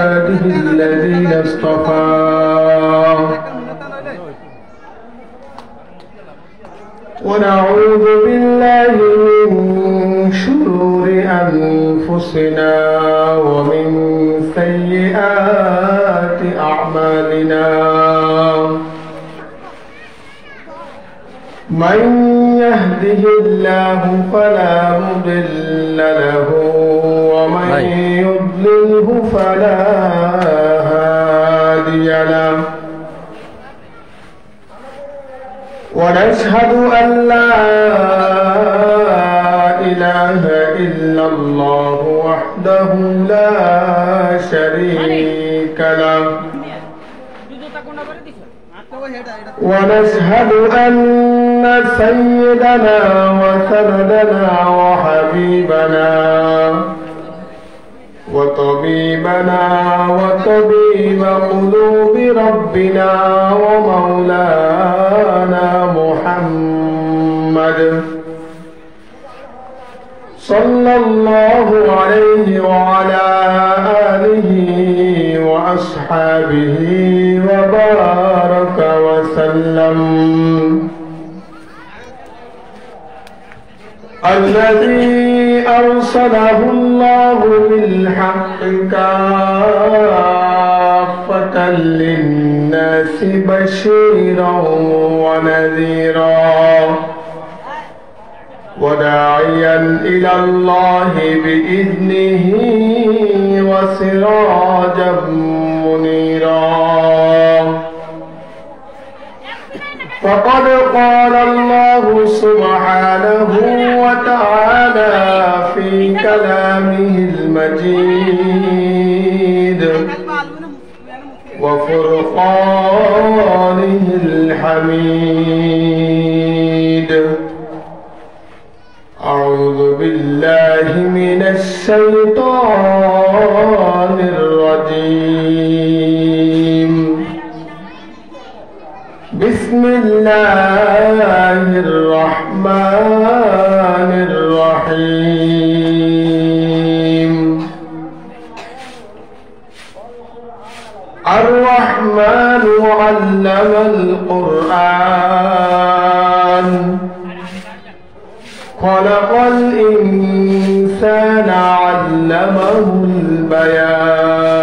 الذين اصطفى ونعوذ بالله من شرور أنفسنا ومن سيئات أعمالنا من يهده الله فلا مضل له ومن يضلله فلا هادي له ونشهد أن لا إله إلا الله وحده لا شريك له ونشهد أن سيدنا وسندنا وحبيبنا وطبيبنا وطبيب قلوب ربنا ومولانا محمد صلى الله عليه وعلى آله وأصحابه وبارك وسلم الذي أرسله الله بالحق كافة للناس بشيرا ونذيرا وداعيا إلى الله بإذنه وسراجا منيرا فقد قال الله سبحانه وتعالى في كلامه المجيد وفرقانه الحميد أعوذ بالله من الشيطان الرجيم بسم الله الرحمن الرحيم الرحمن علم القرآن خلق الإنسان علمه البيان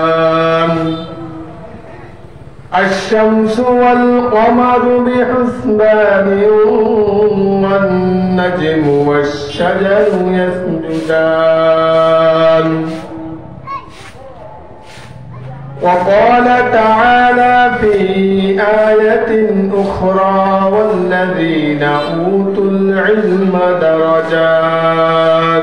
الشمس والقمر بحسبان والنجم والشجر يسجدان وقال تعالى في آية أخرى والذين أوتوا العلم درجات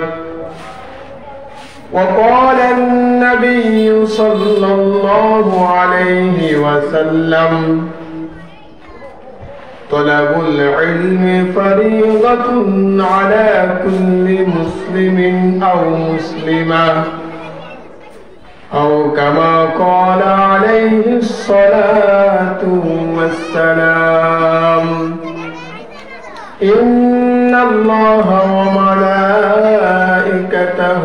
وقال النبي صلى الله عليه وسلم طلب العلم فريضة على كل مسلم أو مسلمة أو كما قال عليه الصلاة والسلام إن الله وملائكته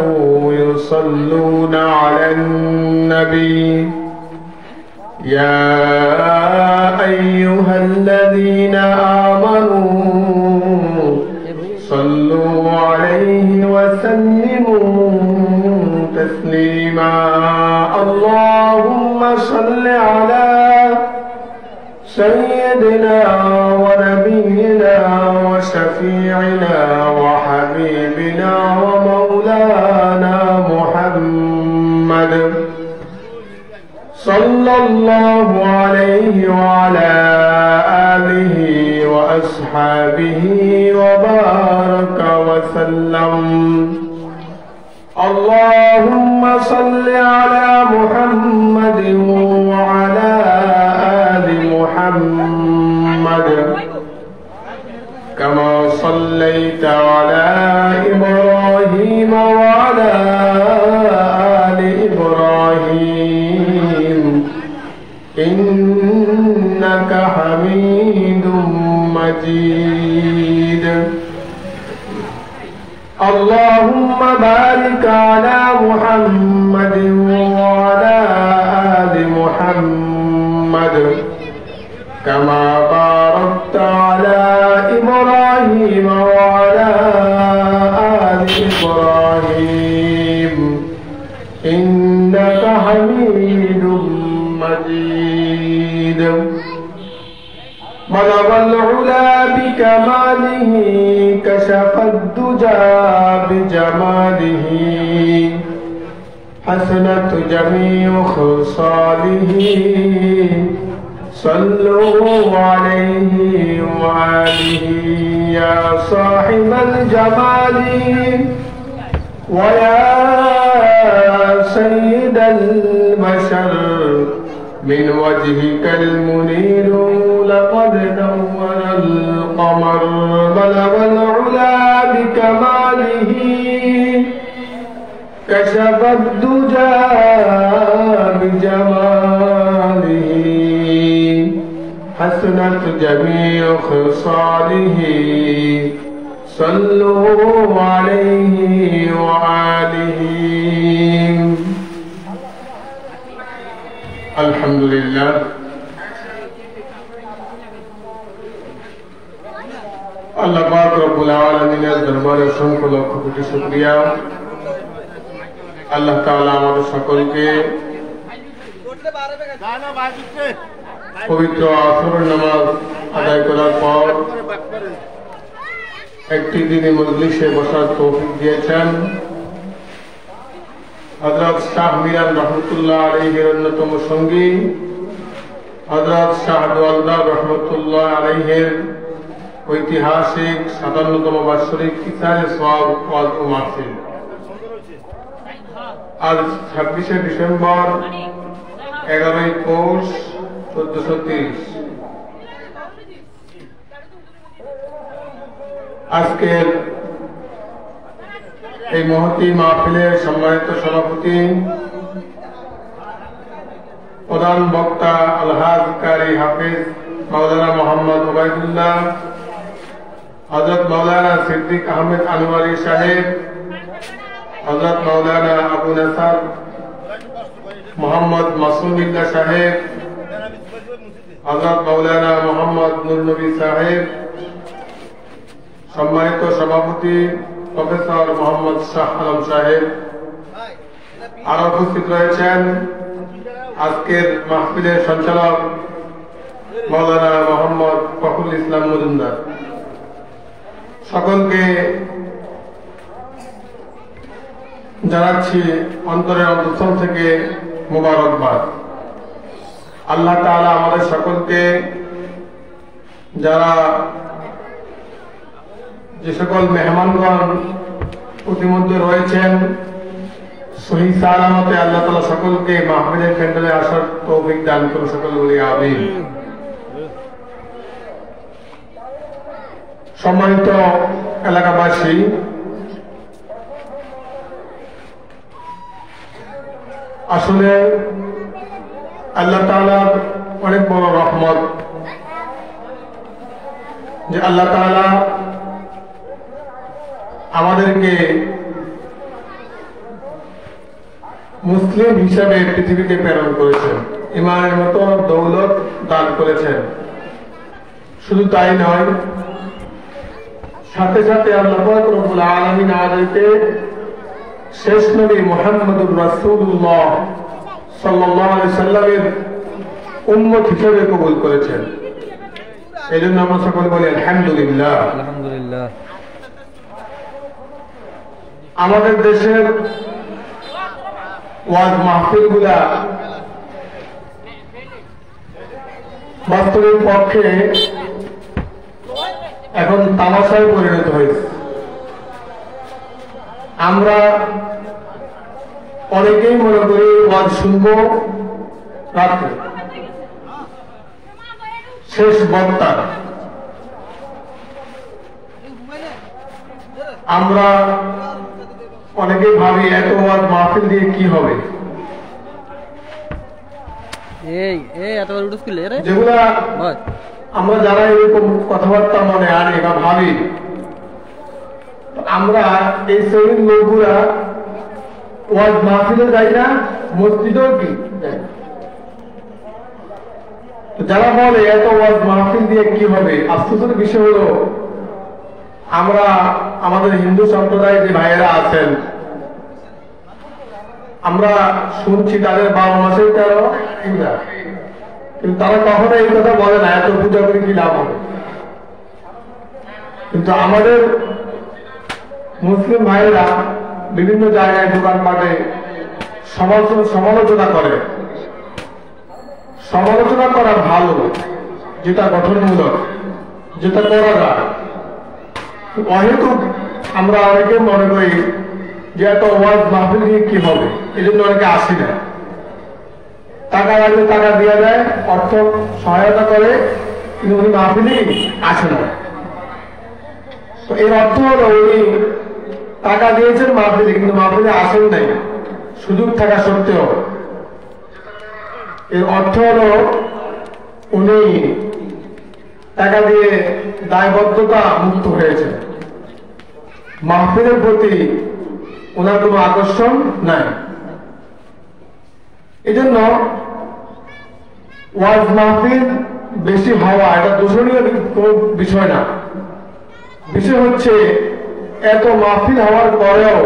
يصلون على النبي يا أيها الذين آمنوا صلوا عليه وسلموا تسليما اللهم صل على سيدنا ونبينا وشفيعنا وحبيبنا ومولانا محمد صلى الله عليه وعلى آله وأصحابه وبارك وسلم اللهم صل على محمد وعلى آل محمد كما صليت على إبراهيم وعلى آل إبراهيم إنك حميد مجيد اللهم بارك على محمد وعلى محمد كما باركت على إبراهيم وعلى آل إبراهيم إنك حميد مجيد بلغ العلا بكماله كشف الدجى بجماله حسنت جميع خصاله صلوا عليه وآله يا صاحب الجمال ويا سيد البشر من وجهك المنير لقد نور القمر بلغ العلا بكماله كشف الدجى بجماله حسنت جميع خصاله صلوا عليه وآله الحمد لله আল্লাহ পাক রব্বুল আলামিনের দরবারে অসংখ্য লক্ষ কোটি শুকরিয়া। আল্লাহ তাআলা আমাদের সকলকে পবিত্র আসরের নামাজ আদায় করার পর একটি দিনে মজলিসে বসার তৌফিক দিয়েছেন। হযরত শাহ মিরান রহমতুল্লাহ আলাইহির অন্যতম সঙ্গী হযরত শাহ দোয়ালদার রহমতুল্লাহ আলাইহির ঐতিহাসিক ৫৭তম বার্ষিক ইসারে সওয়াব ওয়াজ ও মাহফিল আজ ২৬শে ডিসেম্বর ১১ই পৌষ ১৪৩০। আজকের এই মহতী মাহফিলের সম্মানিত সভাপতি প্রধান বক্তা আলহাজ কারি হাফিজ মাওলানা মোহাম্মদ ওবায়দুল্লাহ, হযরত মাওলানা সিদ্দিক আহমেদ আনোয়ারি সাহেব, হযরত মাওলানা আবু নাসার মোহাম্মদ মাসুমিল্লাহ সাহেব, হযরত মাওলানা মোহাম্মদ নূর নবী সাহেব, সম্মানিত সভাপতি প্রফেসর মোহাম্মদ শাহ আলম সাহেব, আরো উপস্থিত রয়েছেন আজকের মাহফিলের সঞ্চালক মাওলানা মোহাম্মদ ফখরুল ইসলাম মজুমদার। সকলকে জানাচ্ছি অন্তরের অন্তঃস্থল থেকে মোবারকবাদ। আল্লাহ তাআলা আমাদের সকলকে যারা যে সকল মেহমানগণ প্রতিমধ্যে রয়েছেন সহি সালামতে আল্লাহ তাআলা সকলকে মাহফিলের প্যান্ডেলে আসার তৌফিক দান করুন, সকল বলি আমিন। সম্মানিত এলাকাবাসী, আসলে আল্লাহ তাআলার অনেক বড় রহমত যে আল্লাহ তাআলা আমাদেরকে মুসলিম হিসাবে পৃথিবীতে প্রেরণ করেছেন, ইমানের মতো দৌলত দান করেছেন। শুধু তাই নয়, সাথে সাথে আল্লাহ পাক রব্বুল আলামিন আমাদেরকে শেষ নবী মুহাম্মদুর রাসূলুল্লাহ সাল্লাল্লাহু আলাইহি সাল্লামের উম্মত হিসেবে কবুল করেছেন। এই জন্য আমরা সকলে বলি আলহামদুলিল্লাহ। আলহামদুলিল্লাহ। আমাদের দেশের ওয়াজ মাহফিলগুলা বাস্তবের পক্ষে এখন তামাশায় পরিণত হয়েছে। আমরা অনেকেই মনে করি ওয়াজ শুনবো রাত্রে, শেষ বক্তা। আমরা অনেকেই ভাবি এত ওয়াজ মাহফিল দিয়ে কি হবে। যেগুলা আমরা যারা এরকম কথাবার্তা মনে আনি বা ভাবি, আমরা এই শ্রেণীর লোকগুলা ওয়াজ মাহফিলে যাই না, মসজিদেও কি যাই না। যারা বলে এত ওয়াজ মাহফিল দিয়ে কি হবে, আফসোসের বিষয় হলো আমরা আমাদের হিন্দু সম্প্রদায়ের যে ভাইয়েরা আছেন, আমরা শুনছি তাদের 12 মাসের 13 পূজা, কিন্তু তারা কখনো এই কথা বলে না এত পূজা করে কি লাভ হবে। কিন্তু আমাদের মুসলিম ভাইয়েরা বিভিন্ন জায়গায় দোকানপাটে সমালোচনা করে। সমালোচনা করা ভালো, যেটা গঠনমূলক, যেটা করা যায়। অহেতুক আমরা অনেকে মনে করি যে এত ওয়াজ মাহফিল দিয়ে কি হবে, এই জন্য অনেকে আসি না। টাকা লাগলে টাকা দেওয়া যায়, অর্থ সহায়তা করে, কিন্তু উনি মাহফিলেই আসে না। তো এর অর্থ হলো উনি টাকা দিয়েছেন মাহফিলে, কিন্তু মাহফিলে আসেন নাই সুযোগ থাকা সত্ত্বেও। এর অর্থ হলো উনি টাকা দিয়ে দায়বদ্ধতা মুক্ত হয়েছে, মাহফিলের প্রতি ওনার কোনো আকর্ষণ নাই। এজন্য ওয়াজ মাহফিল বেশি হওয়া এটা দূষণীয় কোনো বিষয় না। বিষয় হচ্ছে এত মাহফিল হওয়ার পরেও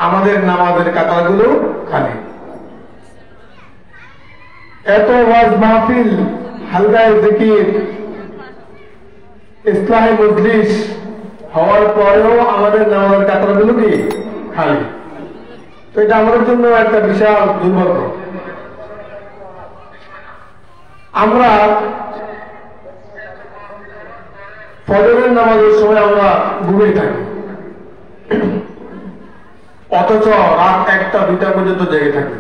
আমাদের নামাজের কাতারগুলো খালি। এত ওয়াজ মাহফিল, হালকায় জিকির, ইসলাহি মজলিস হওয়ার পরেও আমাদের নামাজের কাতারগুলো কি খালি। তো এটা আমাদের জন্য একটা বিশাল দুর্ভাগ্য। আমরা ফজরের নামাজের সময় আমরা ঘুমিয়ে থাকি, অথচ রাত 1টা 2টা পর্যন্ত জেগে থাকি।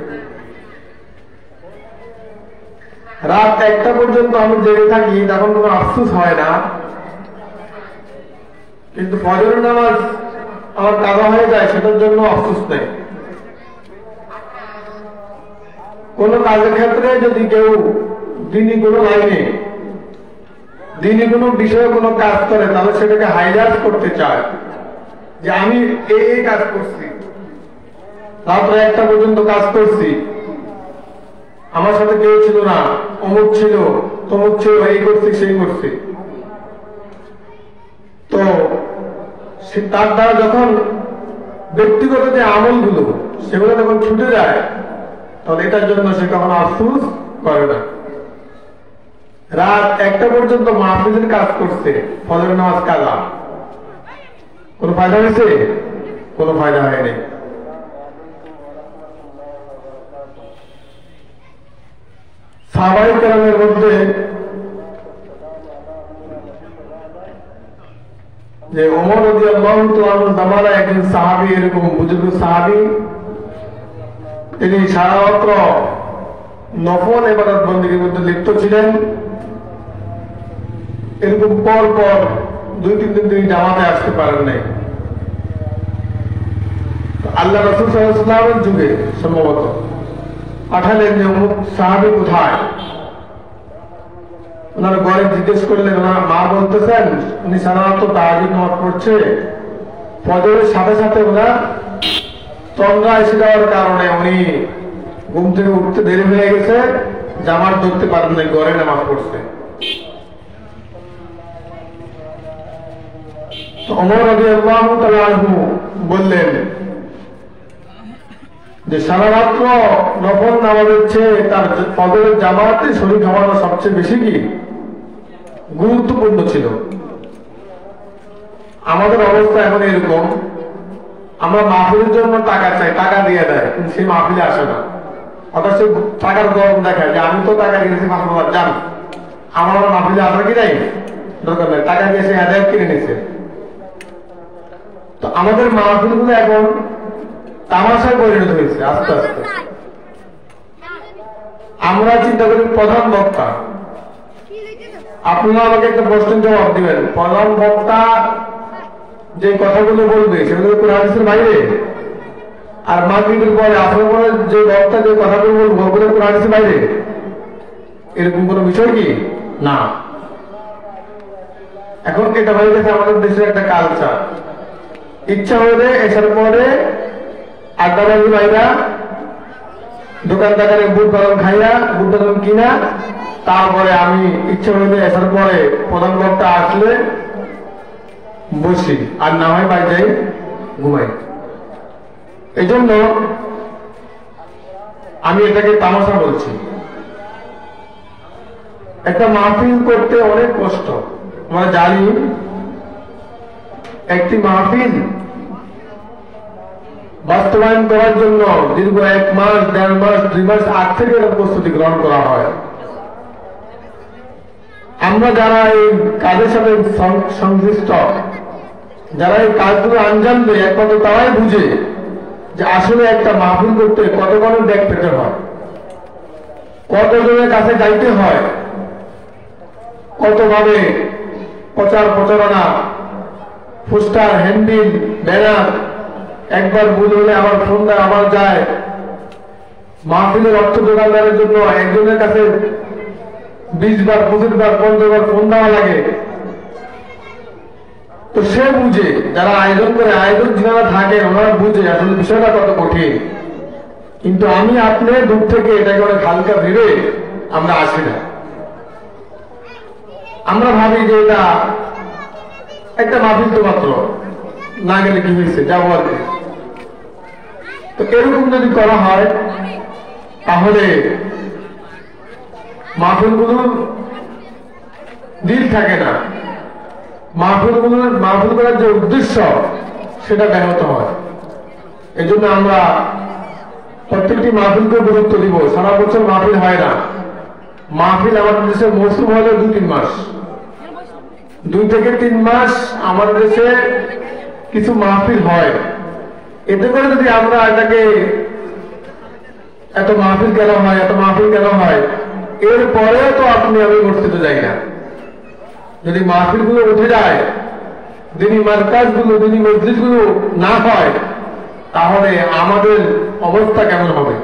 রাত 1টা পর্যন্ত আমি জেগে থাকি, তখন কোনো আফসোস হয় না। কিন্তু ফজরের নামাজ আমার কাজা হয়ে যায়, সেটার জন্য আফসোস নেই। কোন কাজের ক্ষেত্রে যদি কেউ দিনই কোনো লাইনে, দিনই কোনো বিষয়ে কোনো কাজ করে, তাহলে সেটাকে হাইলাইট করতে চায় যে আমি এই কাজ করছি, রাত্রে 1টা পর্যন্ত কাজ করছি, আমার সাথে কেউ ছিল না, অমুক ছিল, তমুক ছিল, এই করছি সেই করছি। তো তার দ্বারা যখন ব্যক্তিগত যে আমলগুলো সেগুলো যখন ছুটে যায়, তাহলে এটার জন্য সে কখনো আফসোস করে না। রাত 1টা পর্যন্ত মাহফিলের কাজ করছে, ফজরের নামাজ কাজা, কোন ফায়দা হয়েছে? কোন ফায়দা হয়নি। সাহাবায়ে কেরামের মধ্যে যে ওমর রাদিয়াল্লাহু তাআলা জামানায় একজন সাহাবী, এরকম বুজুর্গ সাহাবী, তিনি সারা রাত্র নফল ইবাদত বন্দেগীর মধ্যে লিপ্ত ছিলেন। এরকম পর পর 2-3 দিন তিনি জামাতে আসতে পারেন নাই। আল্লাহ রাসূল সাল্লাল্লাহু আলাইহি ওয়াসাল্লামের যুগে সম্ভবত পাঠালেন যে অমুক সাহাবী কোথায়। ওনার ঘরে জিজ্ঞেস করলেন, ওনার মা বলতেছেন উনি সারা রাত তাহাজ্জুদ নামাজ পড়ছে, ফজরের সাথে সাথে ওনার তন্দ্রা এসে যাওয়ার কারণে উনি ঘুম থেকে উঠতে দেরি হয়ে গেছে, জামাত ধরতে পারেন নাই, ঘরে নামাজ পড়ছে। ওমর রাদিয়াল্লাহু তাআলা আনহু বললেন যে সারা রাত্র নফল নামাজের চেয়ে তার ফজরের জামাতে শরীক হওয়াটা সবচেয়ে বেশি কি গুরুত্বপূর্ণ ছিল। আমাদের অবস্থা এখন এরকম, আমরা মাহফিলের জন্য টাকা চাই, টাকা দিয়ে দেয়, কিন্তু সেই মাহফিলে আসে না। অথচ টাকার গরম দেখায় যে আমি তো টাকা দিয়েছি 5,000, জান আমার মাহফিলে আসা কি নাই, দরকার নেই, টাকা দিয়ে সে হেদায়েত কিনে নিছে। তো আমাদের মাহফিলগুলো এখন তামাশায় পরিণত হয়েছে আস্তে আস্তে। আমরা চিন্তা করি প্রধান বক্তা, আপনারা আমাকে একটা প্রশ্নের জবাব দিবেন, প্রধান বক্তা যে কথাগুলো বলবে সেগুলো কোরআন হাদিসের বাইরে, আর মাগরিবের পরে আসরের পরে যে বক্তা যে কথাগুলো বলবো ওগুলো কোরআন হাদিসের বাইরে, এরকম কোনো বিষয় কি না। এখন এটা হয়ে গেছে আমাদের দেশের একটা কালচার। ইচ্ছা হলে এসার পরে আড্ডাবাজি বাইরা দোকান দোকানে বুট বাদাম খাইয়া, বুট বাদাম কিনা তারপরে আমি ইচ্ছা হইলে আসার পরে প্রধান বক্তা আসলে বসি, আর না হয় বাড়ি যাই ঘুমাই। এই জন্য আমি এটাকে তামাশা বলছি। একটা মাহফিল করতে অনেক কষ্ট, আমরা জানি। একটি মাহফিল বাস্তবায়ন করার জন্য দীর্ঘ 1 মাস, 1.5 মাস, 2 মাস আগ থেকে এটা প্রস্তুতি গ্রহণ করা হয়। আমরা যারা এই কাজের সাথে সংশ্লিষ্ট, যারা এই কাজগুলো আঞ্জাম দেয়, একমাত্র তারাই বুঝে যে আসলে একটা মাহফিল করতে কতক্ষণ ব্যাগ পেতে হয়, কতজনের কাছে যাইতে হয়, কতভাবে প্রচার প্রচারণা, পোস্টার, হ্যান্ডবিল, ব্যানার, একবার ভুল হলে আবার ফোন দেয়, আবার যায়। মাহফিলের অর্থ যোগানদারের জন্য একজনের কাছে 20 বার, 25 বার, 15 বার ফোন দেওয়া লাগে। তো সে বুঝে, যারা আয়োজন করে, আয়োজন যারা থাকে, ওনারা বুঝে আসলে বিষয়টা কত কঠিন। কিন্তু আমি আপনি দূর থেকে এটাকে অনেক হালকা ভেবে আমরা আসি না। আমরা ভাবি যে এটা একটা মাহফিল তো মাত্র, না গেলে কি হয়েছে, যাবো আর কি। তো এরকম যদি করা হয় তাহলে মাহফিলগুলোর দিল থাকে না, মাহফিল করার যে উদ্দেশ্য সেটা ব্যাহত হয়। এই জন্য আমরা প্রত্যেকটি মাহফিলকে গুরুত্ব দিব। সারা বছর মাহফিল হয় না। মাহফিল আমাদের দেশে মৌসুম হলে 2-3 মাস, 2 থেকে 3 মাস আমাদের দেশে কিছু মাহফিল হয়। এতে করে যদি আমরা এটাকে এত মাহফিল কেন হয়, এত মাহফিল কেন হয়, এরপরে তো আপনি আমি মসজিদে যাই না। যদি মাহফিলগুলো উঠে যায়, দিনী মারকাজগুলো, দিনী মসজিদগুলো না হয়, তাহলে আমাদের অবস্থা কেমন হবে?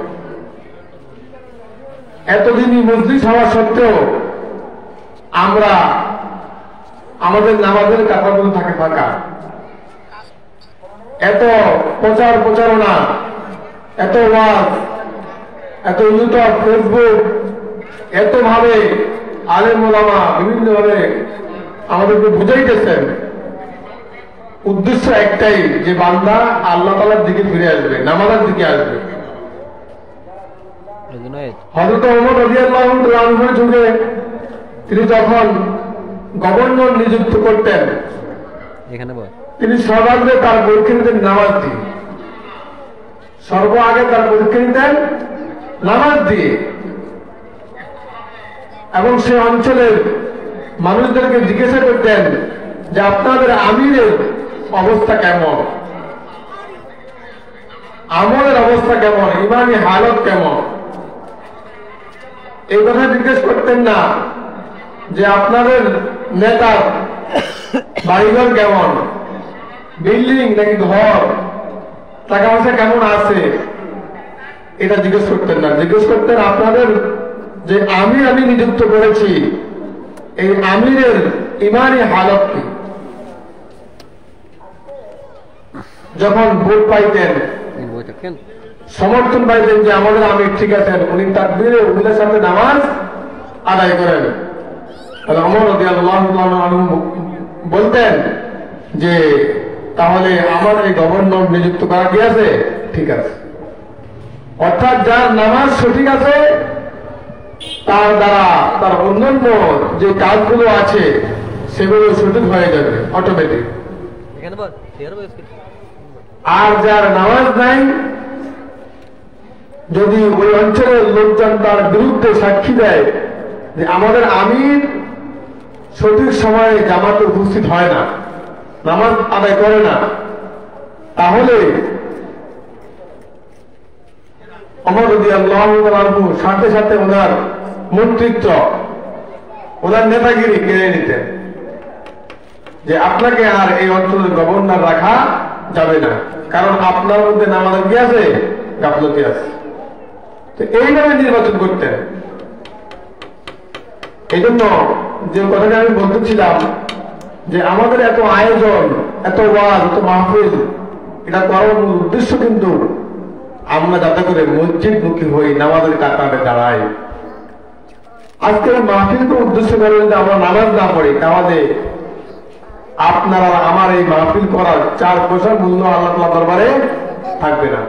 এতদিনই মসজিদ হওয়া সত্ত্বেও আমরা আমাদের নামাজের কাতারগুলো থাকে ফাঁকা। এত প্রচার প্রচারণা, এত ওয়াজ, এত ইউটিউব, ফেসবুক, এত ভাবে আলেম ওলামা বিভিন্ন ভাবে আমাদেরকে বুঝাইতেছেন। উদ্দেশ্য একটাই, যে বান্দা আল্লাহ তাআলার দিকে ফিরে আসবে, নামাজের দিকে আসবে। হযরত ওমর রাদিয়াল্লাহু তাআলার যুগে তিনি যখন গভর্নর নিযুক্ত করতেন, তিনি সর্বাগ্রে তার পরীক্ষা নিতেন নামাজ দিয়ে। সর্বাগে তার পরীক্ষা নিতেন নামাজ দিয়ে, এবং সে অঞ্চলের মানুষদেরকে জিজ্ঞাসা করতেন যে আপনাদের আমিরের অবস্থা কেমন, আমলের অবস্থা কেমন, ইমানি হালত কেমন। এই কথা জিজ্ঞেস করতেন না যে আপনাদের নেতার বাড়িঘর কেমন, বিল্ডিং নাকি ঘর, টাকা পয়সা কেমন আছে, এটা জিজ্ঞেস করতেন না। জিজ্ঞেস করতেন আপনাদের যে আমির আমি নিযুক্ত করেছি, এই আমিরের ইমানি হালত কি। যখন ভোট পাইতেন, সমর্থন পাইতেন যে আমাদের আমির ঠিক আছেন, উনি তাকবীরে উহুদের সাথে নামাজ আদায় করেন, তাহলে ওমর রাদিয়াল্লাহু আনহু বলতেন যে তাহলে আমার এই গভর্নর নিযুক্ত করা কি আছে, ঠিক আছে। অর্থাৎ যার নামাজ সঠিক আছে, তার দ্বারা তার অন্যান্য যে কাজগুলো আছে সেগুলো সঠিক হয়ে যাবে অটোমেটিক। আর যার নামাজ নাই, যদি ওই অঞ্চলের লোকজন তার বিরুদ্ধে সাক্ষী দেয় যে আমাদের আমির সঠিক সময়ে জামাতে উপস্থিত হয় না, নামাজ আদায় করে না, তাহলে ওমর রাদিয়াল্লাহু আনহু সাথে সাথে ওনার মন্ত্রিত্ব, ওনার নেতাগিরি কেড়ে নিতেন, যে আপনাকে আর এই অঞ্চলের গভর্নর রাখা যাবে না, কারণ আপনার মধ্যে নামাজের কি আছে, গাফলতি আছে। তো এইভাবে নির্বাচন করতেন। এই জন্য যে কথাটা আমি বলতেছিলাম যে আমাদের এত আয়োজন, এত ওয়াজ, এত মাহফিল, এটা করার মূল উদ্দেশ্য কিন্তু আমরা যাতে করে মসজিদমুখী হই, নামাজের কাতারে দাঁড়াই। আজকে এই মাহফিলকে উদ্দেশ্য করে যদি আমরা নামাজ না পড়ি তাহলে আপনারা আমার এই মাহফিল করার 4 পয়সার মূল্য আল্লাহ তাআলার দরবারে থাকবে না।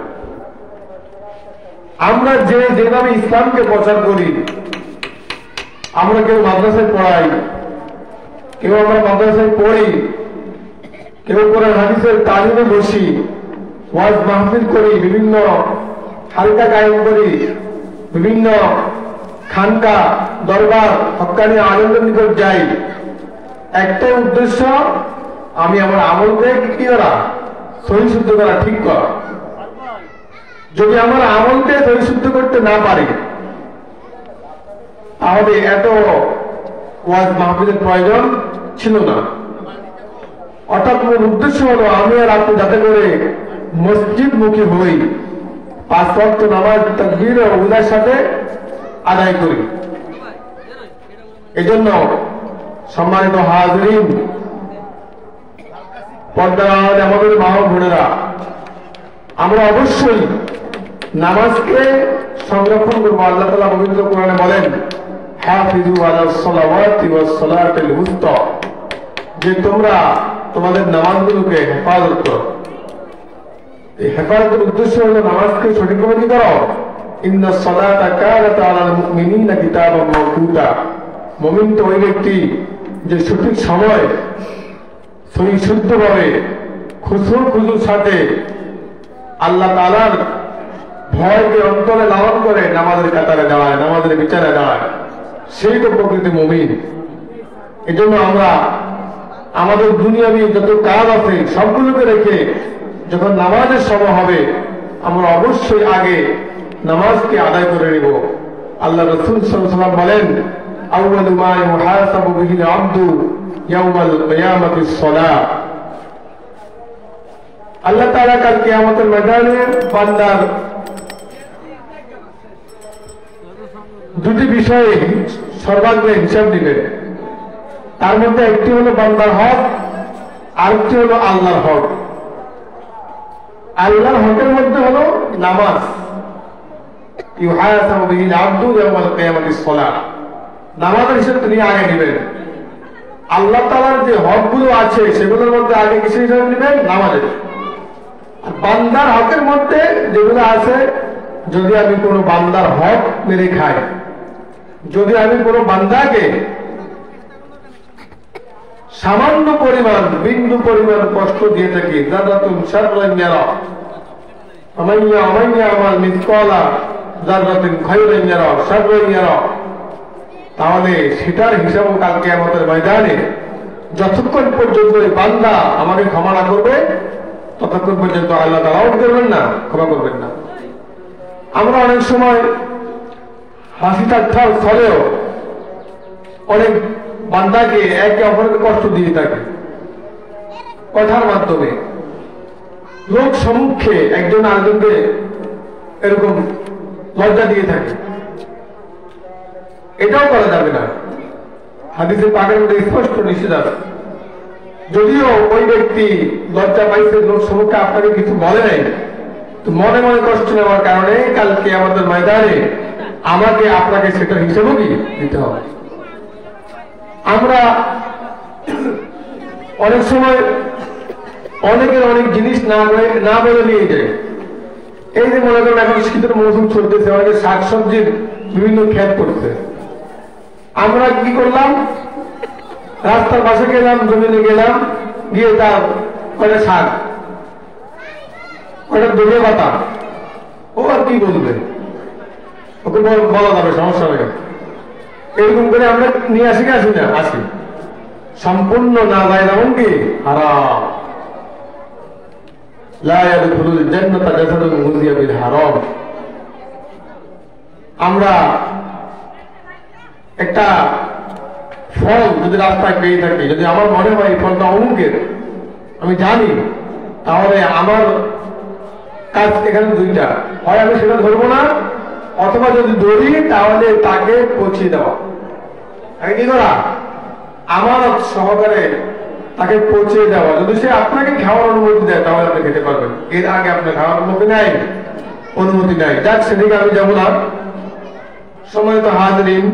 আমরা যেভাবে ইসলামকে প্রচার করি, আমরা কেউ মাদ্রাসায় পড়াই, কেউ আমরা মাদ্রাসায় পড়ি, কেউ কোরআন হাদিসের তালিমে বসি, ওয়াজ মাহফিল করি, বিভিন্ন হালকা কায়েম করি, বিভিন্ন খানকা দরবার হক্কানি আলেমদের নিকট যাই, একটাই উদ্দেশ্য আমি আমার আমলকে কি করা, সহিশুদ্ধ করা, ঠিক করা। যদি আমার আমলকে সহিশুদ্ধ করতে না পারি তাহলে এত ওয়াজ মাহফিলের প্রয়োজন ছিল না। অর্থাৎ মূল উদ্দেশ্য হলো আমি আর আপনি যাতে করে মসজিদ মুখী হই, 5 ওয়াক্ত নামাজ তাকবীর ও উলার সাথে আদায় করি। এজন্য সম্মানিত হাজরিন, পর্দার আড়ালে আমাদের মা ও বোনেরা, আমরা অবশ্যই নামাজকে সংরক্ষণ করবো। আল্লাহ তাআলা পবিত্র কোরআনে বলেন, হাফিজু আলাস সালাওয়াতি ওয়াস সালাতিল উস্তা, যে তোমরা তোমাদের নামাজগুলোকে হেফাজত করো। এই হেফাজতের উদ্দেশ্য হলো নামাজকে সঠিকভাবে কি করো। ইন্নাস সালাতা কানাত আলাল মুমিনিনা কিতাবাম মাওকুতা, মুমিন তো ওই ব্যক্তি যে সঠিক সময় শুদ্ধভাবে খুশুর সাথে আল্লাহ তাআলার ভয়কে অন্তরে লালন করে নামাজের কাতারে দাঁড়ায়, নামাজের বিচারে দাঁড়ায়, সেই তো প্রকৃতি মুমিন। এজন্য আমরা আমাদের দুনিয়াবি যত কাজ আছে সবগুলোকে রেখে যখন নামাজের সময় হবে আমরা অবশ্যই আগে নামাজকে আদায় করে নিব। আল্লাহ রাসূল সাল্লাল্লাহু আলাইহি ওয়াসাল্লাম বলেন, আউয়ালু মা ইউহাসাবু বিহিল আবদু ইয়াউমাল কিয়ামাতিস সালাহ। আল্লাহ তাআলা কাল কিয়ামতের ময়দানে বান্দার দুটি বিষয়ে সর্বাগ্রে হিসাব দিবেন। তার মধ্যে একটি হলো বান্দার হক, আরেকটি হলো আল্লাহর হক। আল্লাহর হকের মধ্যে হলো নামাজ, ইউহাসাবু বিহিল আবদু ইয়াউমাল কিয়ামাতিস সালাহ, নামাজের হিসাব তিনি আগে নেবেন। আল্লাহ তাআলার যে হকগুলো আছে সেগুলোর মধ্যে আগে কিসের হিসাব নেবেন, নামাজের। আর বান্দার হকের মধ্যে যেগুলো আছে, যদি আমি কোনো বান্দার হক মেরে খাই, যদি আমি কোনো বান্দাকে সামান্য পরিমাণ বিন্দু পরিমাণ কষ্ট দিয়ে থাকি, যারাতুন শাররান ইয়ারা আমাইয়া আমাল মিসকালা যারাতুন খায়রান ইয়ারা শাররান ইয়ারা, তাহলে সেটার হিসাব কাল কিয়ামতের ময়দানে যতক্ষণ পর্যন্ত বান্দা আমাকে ক্ষমা না করবে ততক্ষণ পর্যন্ত আল্লাহ তাআলাও করবেন না, ক্ষমা করবেন না। আমরা অনেক সময় হাসি ঠাট্টার ফলেও অনেক বান্দাকে একে অপরকে কষ্ট দিয়ে থাকে কথার মাধ্যমে, লোক সম্মুখে একজন আরেকজনকে এরকম লজ্জা দিয়ে থাকে। এটাও করা যাবে না, হাদিসে পাকের মধ্যে স্পষ্ট নিষেধ আছে। যদিও ওই ব্যক্তি লজ্জা পাইছে, লোক সম্মুখে আপনাকে কিছু বলে নাই, তো মনে মনে কষ্ট নেওয়ার কারণে কালকে আমাদের ময়দানে আমাকে আপনাকে সেটা হিসেবে কি দিতে হবে। আমরা অনেক সময় অনেকের অনেক জিনিস না বলে নিয়ে যায়। এই যে মনে করেন এখন শীতের মৌসুম চলতেছে, অনেকে শাকসবজির বিভিন্ন ক্ষেত করছে, আমরা কি করলাম, রাস্তার পাশে গেলাম, জমিনে গেলাম, গিয়ে তার কয়টা শাক, কয়টা ধনে পাতা, ও আর কি বলবে, ওকে বলা যাবে, সমস্যা নেই। এরকম করে আমরা নিয়ে আসি না, আসি সম্পূর্ণ না যায় না, কি হারাম। লা ইয়াদখুলুল জান্নাতা জাসাদুন গুযিয়া বিল হারাম। আমরা একটা ফল যদি রাস্তায় পেয়ে থাকি, যদি আমার মনে হয় এই ফলটা অমুকের, আমি জানি, তাহলে আমার কাজ এখানে দুইটা, হয় আমি সেটা ধরবো না, অথবা যদি ধরি তাহলে তাকে পৌঁছে দেওয়া, তাকে কি করা, আমার সহকারে তাকে পৌঁছে দেওয়া। যদি সে আপনাকে খাওয়ার অনুমতি দেয় তাহলে আপনি খেতে পারবেন, এর আগে আপনার খাওয়ার অনুমতি নাই। যাক, সেদিকে আমি যাবো না। সম্মানিত হাজরিন,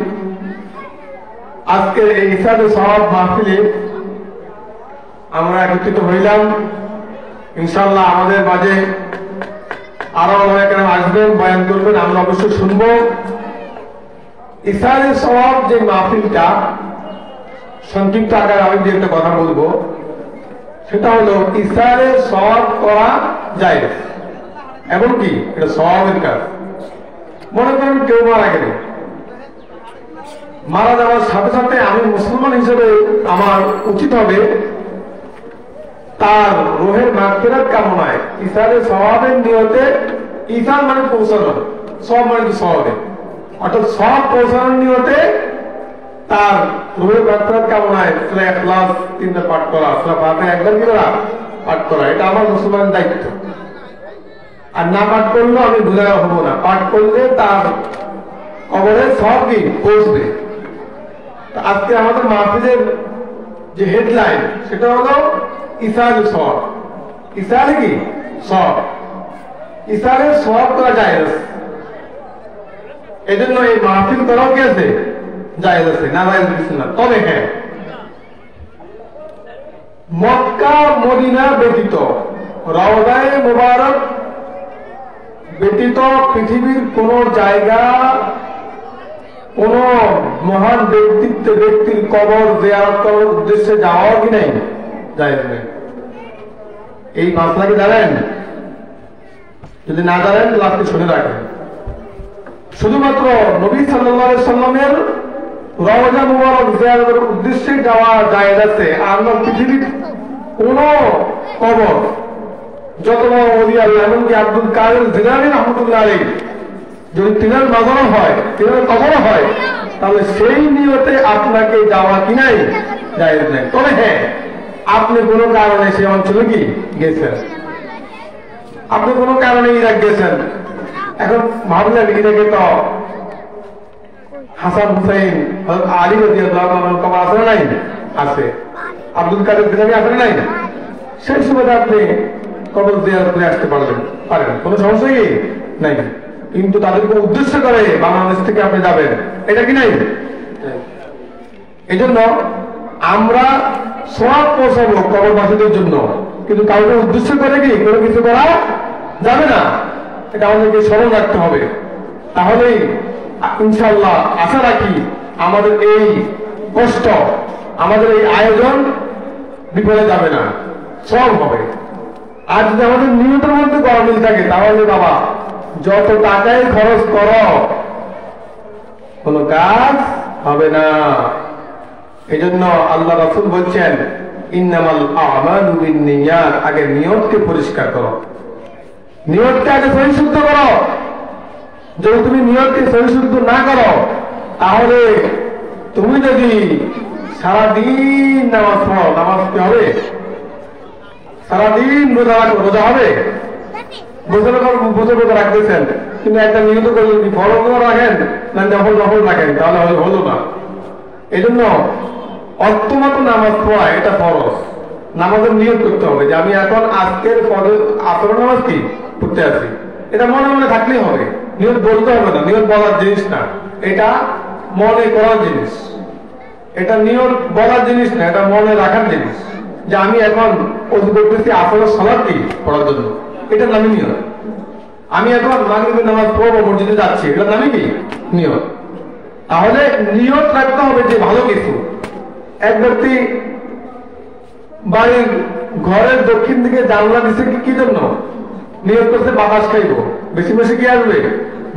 আজকে এই ইসাদে সওয়াব মাহফিলে আমরা একত্রিত হইলাম। ইনশাআল্লাহ আমাদের মাঝে আরো অনেকেরা আসবেন, বয়ান করবেন, আমরা অবশ্যই শুনবো। ইসাদে সওয়াব যে মাহফিলটা সংক্ষিপ্ত আকারে আমি যে একটা কথা বলবো, সেটা হলো ইসাদে সওয়াব করা যায়, এমনকি এটা সওয়াবের কাজ। মনে করেন কেউ মারা গেলে, মারা যাওয়ার সাথে সাথে আমি মুসলমান হিসেবে আমার উচিত হবে তার রোহের মাগফিরাত কামনায় ইসারে সওয়াবের নিয়তে, ইসার মানে পৌঁছানো, সওয়াব মানে সওয়াবে, অর্থাৎ সওয়াব পৌঁছানোর নিয়তে তার রোহের মাগফিরাত কামনায় সূরা ইখলাস 3টা পাঠ করা, সূরা ফাতিহা একবার কি করা, পাঠ করা। এটা আমার মুসলমানের দায়িত্ব। আর না পাঠ করলেও আমি গুনাহগার হব না, পাঠ করলে তার কবরে সওয়াব কি পৌঁছবে। আজকে আমাদের মাহফিলের যে হেডলাইন সেটা হলো ইসারে সওয়াব। ইসারে কি সওয়াব, ইসারে সওয়াব করা জায়েজ। এজন্য এই মাহফিল করাও কি আছে, জায়েজ আছে, না জায়েজ কিছু না। তবে হ্যাঁ, মক্কা মদিনা ব্যতীত, রওজায়ে মুবারক ব্যতীত পৃথিবীর কোন জায়গা, কোন মহান ব্যক্তির কবর জিয়ারত করার উদ্দেশ্যে যাওয়া কি নাই, জায়েজ নেই। এই মাসলা কি জানেন? যদি না জানেন তাহলে আপনি শুনে রাখেন। শুধুমাত্র নবী সাল্লাল্লাহু আলাইহি সাল্লামের রওজা মুবারক জিয়ারতের উদ্দেশ্যে যাওয়া জায়েজ আছে। আর পৃথিবীর কোন কবর, যত ওলি আল্লাহ, এমনকি আব্দুল কাদের জিলানী রাহমাতুল্লাহ আলাইহি যদি তিনার মাজার হয়, তিনার কবর হয়, তাহলে সেই নিয়তে আপনাকে যাওয়া কি নাই, জায়েজ নেই। তবে হ্যাঁ, আপনি কোনো কারণে সে অঞ্চলে কি গেছেন, আপনি কোনো কারণে ইরাক গেছেন, এখন ভাবলেন ইরাকে তো হাসান হুসাইন আলী রাদিয়াল্লাহু আনহুর কবর আছে নাই, আছে। আব্দুল কাদের জিলানী আছে নাই, সেই সুবাদে আপনি কবর জিয়ারত করে আসতে পারেন, কোনো সমস্যা কি নাই। কিন্তু তাদেরকে উদ্দেশ্য করে বাংলাদেশ থেকে আপনি যাবেন, এটা কি নাই। এই জন্য আমরা সওয়াব পৌঁছাবো কবরবাসীদের জন্য, কিন্তু কাউকে উদ্দেশ্য করে কি কোনো কিছু করা যাবে না। এটা আমাদেরকে স্মরণ রাখতে হবে। তাহলেই ইনশাআল্লাহ আশা রাখি আমাদের এই কষ্ট, আমাদের এই আয়োজন বিফলে যাবে না, সব হবে। আর যদি আমাদের নিয়তের মধ্যে গরমিল থাকে, তাহলে বাবা যত টাকাই খরচ করো কোনো কাজ হবে না। এই জন্য আল্লাহ রাসূল বলছেন, ইন্নামাল আমালু বিন্নিয়াত, আগে নিয়তকে পরিষ্কার করো, নিয়তকে আগে পরিশুদ্ধ করো। যদি তুমি নিয়তকে পরিশুদ্ধ না করো, তাহলে তুমি যদি সারাদিন নামাজ পড়ো, নামাজ কি হবে? সারাদিন রোজা হবে? বছর রাখতেছেন, কিন্তু একটা নিয়ত করলে কি ফরজ রাখেন না নফল রাখেন, তাহলে হলো না। এই জন্য অর্থমতো নামাজ পড়া এটা ফরজ। নামাজের নিয়ত করতে হবে যে আমি এখন আজকের আসর নামাজ কি পড়তে আছি, এটা মনে মনে থাকলেই হবে, নিয়ত বলতে হবে না। নিয়ত বলার জিনিস না, এটা মনে করার জিনিস। এটা নিয়ত বলার জিনিস না, এটা মনে রাখার জিনিস, যে আমি এখন ওযু করতেছি আসরের সালাত কি পড়ার জন্য, এটার নামই নিয়ত। আমি এখন মাগরিবের নামাজ পড়বো, মসজিদে যাচ্ছি, এটার নামই কি নিয়ত। তাহলে নিয়ত রাখতে হবে যে ভালো কিছু। এক ব্যক্তি বাড়ির ঘরের দক্ষিণ দিকে জানলা দিছে কি জন্য? নিয়ত করছে বাতাস খাইব, বেশি বেশি কি আসবে,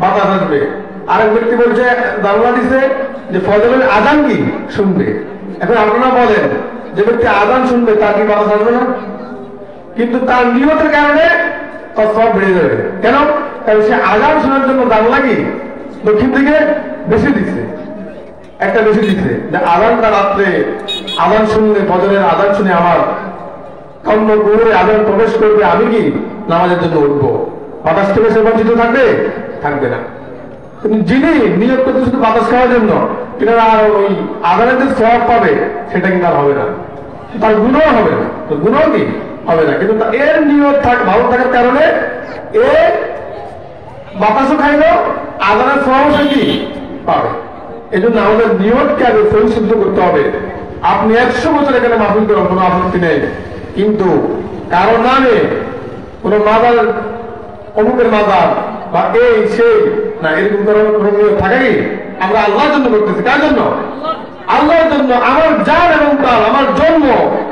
বাতাস আসবে। আরেক ব্যক্তি বলছে জানলা দিছে যে ফজরের আজান কি শুনবে। এখন আপনারা বলেন, যে ব্যক্তি আজান শুনবে তার কি বাতাস আসবে না? কিন্তু তার নিয়তের কারণে তার সব বেড়ে যাবে। কেন? কারণ সে আজান শোনার জন্য জানলা কি দক্ষিণ দিকে বেশি দিচ্ছে, একটা বেশি দিচ্ছে, যে আজানটা রাত্রে আজান শুনলে, ফজরের আজান শুনে আমার কর্ম গৌরে আজান প্রবেশ করবে, আমি কি নামাজের জন্য উঠবো, বাতাস থেকে সে বঞ্চিত থাকবে না। কিন্তু যিনি নিয়োগ করতে শুধু বাতাস খাওয়ার জন্য, কিনা ওই আজানের যে সওয়াব পাবে, সেটা কিন্তু আর হবে না, তার গুণও হবে না, তো গুণও কি হবে না। কিন্তু এর নিয়ত ভালো থাকার কারণে এ বাতাসও খাইল, আজানের সওয়াব সে কি পাবে। এই জন্য আমাদের নিয়তকে আগে পরিশুদ্ধ করতে হবে। আপনি 100 বছর এখানে মাহফিল করেন, কোনো আপত্তি নেই, কিন্তু কারো নামে কোন মাজার, অমুকের মাজার বা এই সেই না, এরকম কোন নিয়ত থাকে কি? আমরা আল্লাহর জন্য করতেছি। কার জন্য? আল্লাহর জন্য। আমার জান এবং প্রাণ, আমার জন্ম,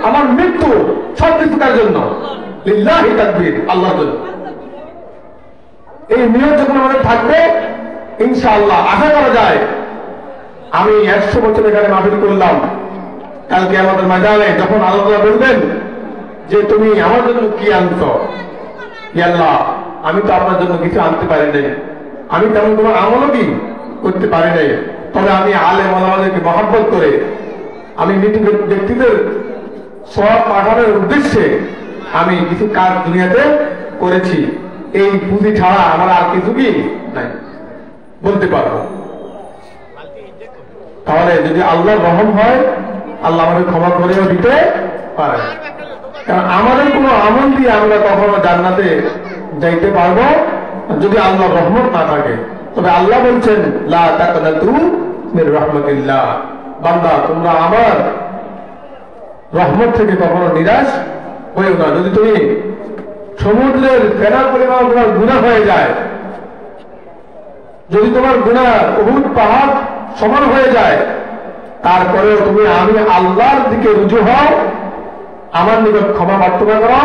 আমার মৃত্যু সবকিছু কার জন্য? লিল্লাহি তাকবীর, আল্লাহর জন্য। এই নিয়ত যখন আমাদের থাকবে, ইনশাআল্লাহ আশা করা যায় আমি 100 বছর এখানে মাহফিল করলাম, কালকে আমাদের ময়দানে যখন আল্লাহ বলবেন যে তুমি আমার জন্য কি আনছো, আল্লাহ আমি তো আপনার জন্য কিছু আনতে পারি নাই, আমি তেমন কোনো আমলও কি করতে পারি নাই, তবে আমি আলেম ওলামাদেরকে মহব্বত করে আমি মৃত্যু ব্যক্তিদের সওয়াব পাঠানোর উদ্দেশ্যে আমি কিছু কাজ দুনিয়াতে করেছি, এই পুঁজি ছাড়া আমার আর কিছু কি নাই বলতে পারবো। তাহলে যদি আল্লাহর রহম হয়, আল্লাহ আমাদের ক্ষমা করেও দিতে পারে। কারণ আমাদের কোনো আমল দিয়ে আমরা কখনো জান্নাতে যাইতে পারবো যদি আল্লাহর রহমত না থাকে। তবে আল্লাহ বলছেন লা তাকনাতু মির রাহমাতিল্লাহ, বান্দা তোমরা আমার রহমত থেকে কখনো নিরাশ হইও না। যদি তুমি সমুদ্রের ফেনার পরিমাণ তোমার গুনাহ হয়ে যায়, যদি তোমার গুনাহ উহুদ পাহাড় সমান হয়ে যায়, তারপরেও তুমি আমি আল্লাহর দিকে রুজু হও, আমার নিকট ক্ষমা প্রার্থনা করো,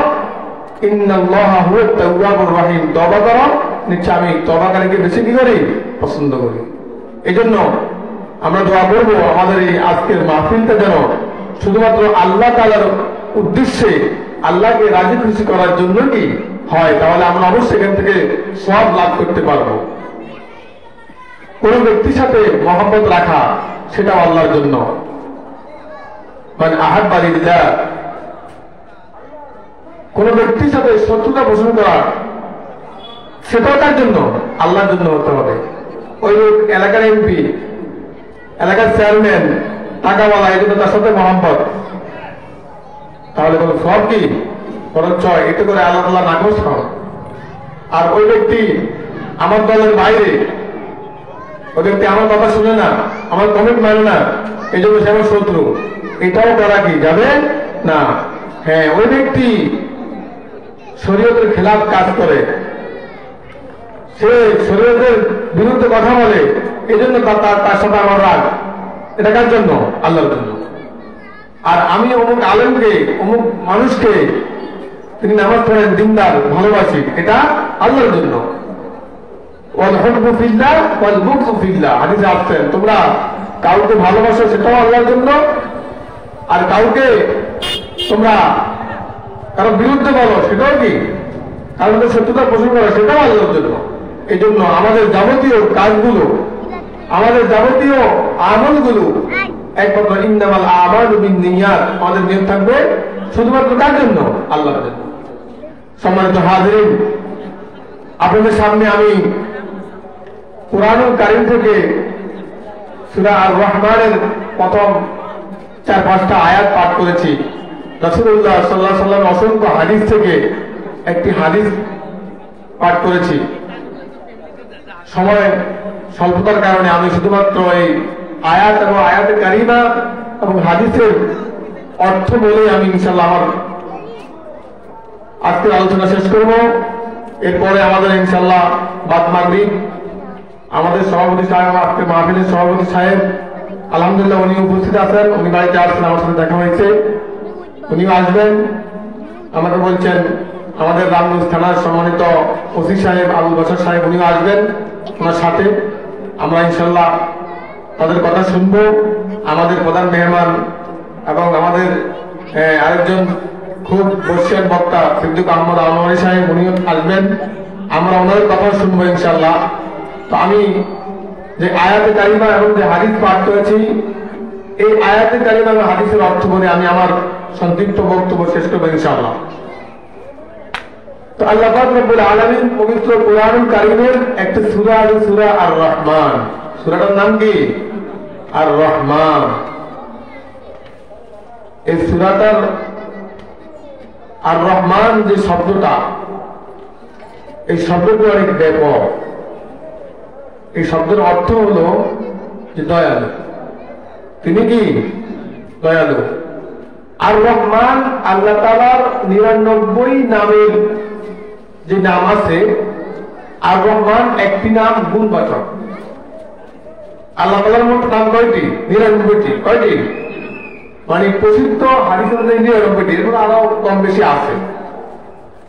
ইন্নাল্লাহা হুয়াত তাওয়াবুর রহিম, তওবা করো, নিশ্চয় আমি তওবাকারীকে বেশি কি করি? পছন্দ করি। এই জন্য আমরা দোয়া করব আমাদের এই আজকের মাহফিলটা যেন শুধুমাত্র আল্লাহ তাআলার উদ্দেশ্যে, আল্লাহকে রাজি খুশি করার জন্য কি হয়, তাহলে আমরা অবশ্যই এখান থেকে সওয়াব লাভ করতে পারবো। কোন ব্যক্তির সাথে মহব্বত রাখা সেটাও আল্লাহর জন্য। মানে আহাব্বা লিল্লাহ, কোন ব্যক্তির সাথে শত্রুতা পোষণ করা সেটাও তার জন্য, আল্লাহর জন্য হতে হবে। ওই এলাকার এমপি, এলাকার চেয়ারম্যান, টাকাওয়ালা, এই জন্য তার সাথে মহব্বত, তাহলে কোনো সব কি বরঞ্চ এতে করে আল্লাহ তাআলা নাকচ হন। আর ওই ব্যক্তি আমার দলের বাইরে, ওই ব্যক্তি আমার কথা শুনে না, আমার কমেন্ট মানে না, এই জন্য সে আমার শত্রু, এটাও করা কি যাবে না। হ্যাঁ, ওই ব্যক্তি শরীয়তের খেলাফ কাজ করে, সে শরীয়তের বিরুদ্ধে কথা বলে, এই জন্য তার সাথে আমার রাগ, এটা কার জন্য? আল্লাহর জন্য। আর আমি অমুক আলেমকে, অমুক মানুষকে তিনি নামাজ পড়েন, দিনদার, ভালোবাসি, এটা আল্লাহর জন্য। হাদিসে আসছেন তোমরা কাউকে ভালোবাসো সেটাও আল্লাহর জন্য, আর কাউকে তোমরা কারো বিরুদ্ধে বলো সেটাও কি, কারোর শত্রুতা পোষণ করো সেটাও আল্লাহর জন্য। এই জন্য আমাদের যাবতীয় কাজগুলো, আমাদের যাবতীয় আমলগুলো একমাত্র ইন্নামাল আমালু বিন্নিয়াত, আমাদের নিয়ত থাকবে শুধুমাত্র কার জন্য? আল্লাহর জন্য। সম্মানিত হাজিরিন, আপনাদের সামনে আমি কুরআনুল কারীম থেকে সূরা আর রহমানের প্রথম 4-5টা আয়াত পাঠ করেছি। রাসূলুল্লাহ সাল্লাল্লাহু আলাইহি ওয়াসাল্লাম অসংখ্য হাদিস থেকে একটি হাদিস পাঠ করেছি। সময় স্বল্পতার কারণে আমি শুধুমাত্র এই আয়াত এবং আয়াতে কারিমা এবং হাদিসের অর্থ বলেই আমি ইনশাআল্লাহ আমার আজকের আলোচনা শেষ করব। এরপরে আমাদের ইনশাআল্লাহ বাদ মাগরিব আমাদের সভাপতি সাহেব, আজকের মাহফিলের সভাপতি সাহেব, আলহামদুলিল্লাহ উনি উপস্থিত আছেন, উনি বাড়িতে আসছেন, আমার সাথে দেখা হয়েছে, উনিও আসবেন। আমাকে বলছেন আমাদের রামগঞ্জ থানার সম্মানিত ওসি সাহেব আবুল বাশার সাহেব, উনিও আসবেন ওনার সাথে। আমরা ইনশাআল্লাহ তাদের কথা শুনবো। আমাদের প্রধান মেহমান এবং আমাদের আরেকজন খুব বর্ষিয়ান বক্তা সিদ্দিক আহমদ আনোয়ারি সাহেব, উনিও আসবেন, আমরা ওনাদের কথা শুনবো ইনশাআল্লাহ। তো আমি যে আয়াতে কারিমা এবং যে হাদিস পাঠ করেছি, এই আয়াতে কারিমা এবং হাদিসের অর্থ বলে আমি আমার সংক্ষিপ্ত বক্তব্য শেষ করবো ইনশাআল্লাহ। তো আল্লাহ পাক রব্বুল আলামিন পবিত্র কুরআনুল কারীমের একটা সূরা আছে, সূরা আর রহমান। সূরাটার নাম কি? আর রহমান। এই সূরাটার আর রহমান যে শব্দটা, এই শব্দটি অনেক ব্যাপক। এই শব্দের অর্থ হলো যে দয়ালু, তিনি কি দয়ালু। আর রহমান আল্লাহ তাআলার 99 নামের যে নাম আছে, আর রহমান একটি নাম গুণবাচক। আল্লাহ তাআলার মোট নাম কয়টি? 99টি। কয়টি? মানে প্রসিদ্ধ হাদিসের 99টি, এরপর আরো কম বেশি আছে।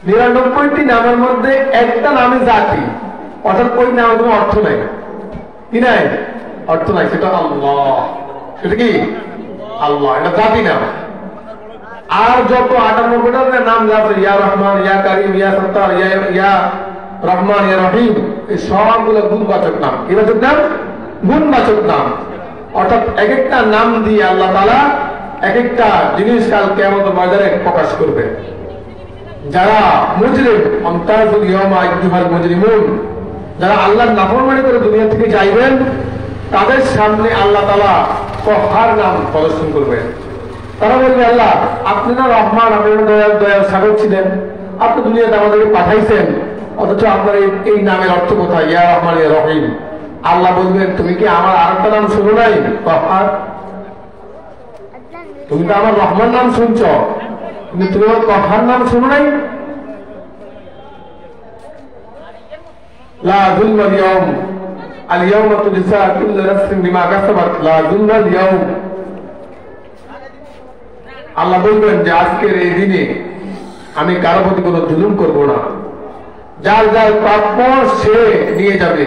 99টি নামের মধ্যে একটা নামে জাতি, অর্থাৎ ওই নামের কোনো অর্থ নাই। কি নাই? অর্থ নাই, সেটা আল্লাহ। সেটা কি? আল্লাহ, এটা জাতি নাম। আর যত 98টা নাম আছে, ইয়া রহমান, ইয়া কারিম, ইয়া সত্তার, ইয়া রহমান, ইয়া রহিম, এই সবগুলো গুণবাচক নাম। কি বাচক নাম? গুণবাচক নাম। অর্থাৎ এক একটা নাম দিয়ে আল্লাহ তাআলা এক একটা জিনিস কাল কিয়ামতের ময়দানে প্রকাশ করবে। যারা মুজরিম, আমতাজুল ইয়াওমা আইয়ুহাল মুজরিমুন, যারা আল্লাহর নাফরমানি করে দুনিয়া থেকে যাইবেন, তাদের সামনে আল্লাহ তাআলা কহার নাম প্রদর্শন করবেন। তারা বলবে, আল্লাহ আপনি না রহমান, আপনি দয়াল সাগর ছিলেন, আপনি দুনিয়াতে আমাদেরকে পাঠাইছেন, অথচ আপনার এই নামের অর্থ কোথায়? ইয়া রহমান, ইয়া রহিম। আল্লাহ বলবেন, তুমি কি আমার আরেকটা নাম শুনো নাই? কহার। তুমি তো আমার রহমান নাম শুনছ, কিন্তু তুমি আমার কহার নাম শুনো নাই। লা যুলমাল ইয়াওম, আল ইয়াওমা তুজজা কুল্লু নাফসিন বিমা কাসাবাত, লা যুলমাল ইয়াওম। আল্লাহ বলবেন যে আজকের এই দিনে আমি কারো প্রতি কোনো জুলুম করব না, যার যার প্রাপ্য সে নিয়ে যাবে।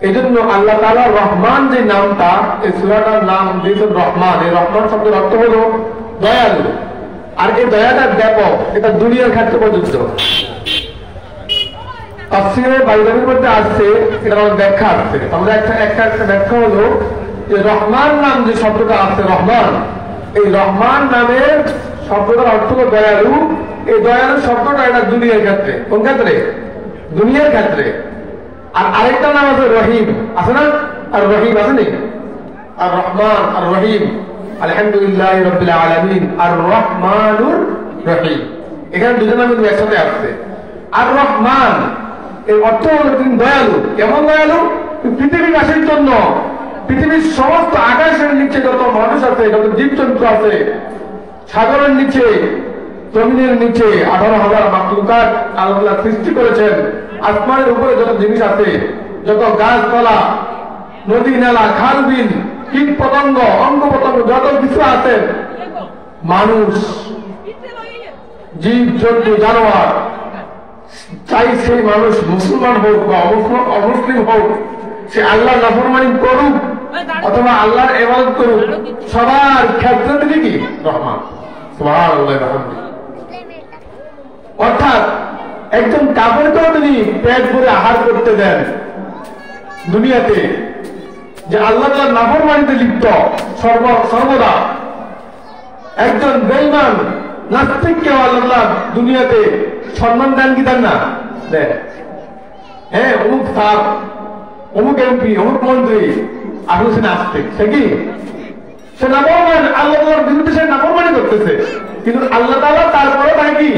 এই জন্য আল্লাহ তাআলা রহমান যে নামটা, এই সূরাটার নাম দিয়েছেন রহমান। এই রহমান শব্দের অর্থ হলো দয়ালু। আর এই দয়াটা ব্যাপক, এটা দুনিয়ার ক্ষেত্রে প্রযোজ্য। তাফসীরে বাইবেলের মধ্যে আসছে, এটা আমার ব্যাখ্যা আছে। আমরা একটা ব্যাখ্যা হলো যে রহমান নাম যে শব্দটা আছে, রহমান, এই রহমান নামের শব্দটার অর্থ হলো দয়ালু। এই দয়ালু শব্দটা এটা দুনিয়ার ক্ষেত্রে। কোন ক্ষেত্রে? দুনিয়ার ক্ষেত্রে। আর আরেকটা নাম আছে রহিম, আছে না? আর রহিম আছে নি? আর রহমান আর রহিম, আলহামদুলিল্লাহি রাব্বিল আলামিন, আর রহমানুর রহিম, এখানে দুটো নাম কিন্তু একসাথে আসছে। আর রহমান এর অর্থ হলো তিনি দয়ালু। কেমন দয়ালু? পৃথিবীবাসীর জন্য, পৃথিবীর সমস্ত আকাশের নিচে যত মানুষ আছে, যত জীবজন্তু আছে, সাগরের নিচে, জমিনের নিচে 18,000 মাখলুকাত আল্লাহ সৃষ্টি করেছেন। আসমানের উপরে যত জিনিস আছে, যত গাছপালা, নদী নালা, খাল বিল, কীট পতঙ্গ, অঙ্গ পতঙ্গ, যত কিছু আছে, মানুষ, জীব জন্তু, জানোয়ার, চাই সেই মানুষ মুসলমান হোক বা অমুসলিম হোক, সে আল্লাহর নাফরমানি করুক অথবা আল্লাহর ইবাদত করুক, সবার ক্ষেত্রে থেকে কি রহমান। সুবহানাল্লাহ। অর্থাৎ একজন কাফেরকেও তিনি পেট ভরে আহার করতে দেন দুনিয়াতে, যে আল্লাহ তাআলার নাফরমানিতে লিপ্ত সর্বদা। একজন বেঈমান নাস্তিককে আল্লাহ দুনিয়াতে সম্মান দেন কি দেন না? দেন। হ্যাঁ, অমুক স্যার, অমুক এমপি, অমুক মন্ত্রী, আসলে সে নাস্তিক। সে কি? সে নাফরমান, আল্লাহ তাআলার বিরুদ্ধে সে নাফরমানি করতেছে, কিন্তু আল্লাহ তাআলা তারপরে তাকে কি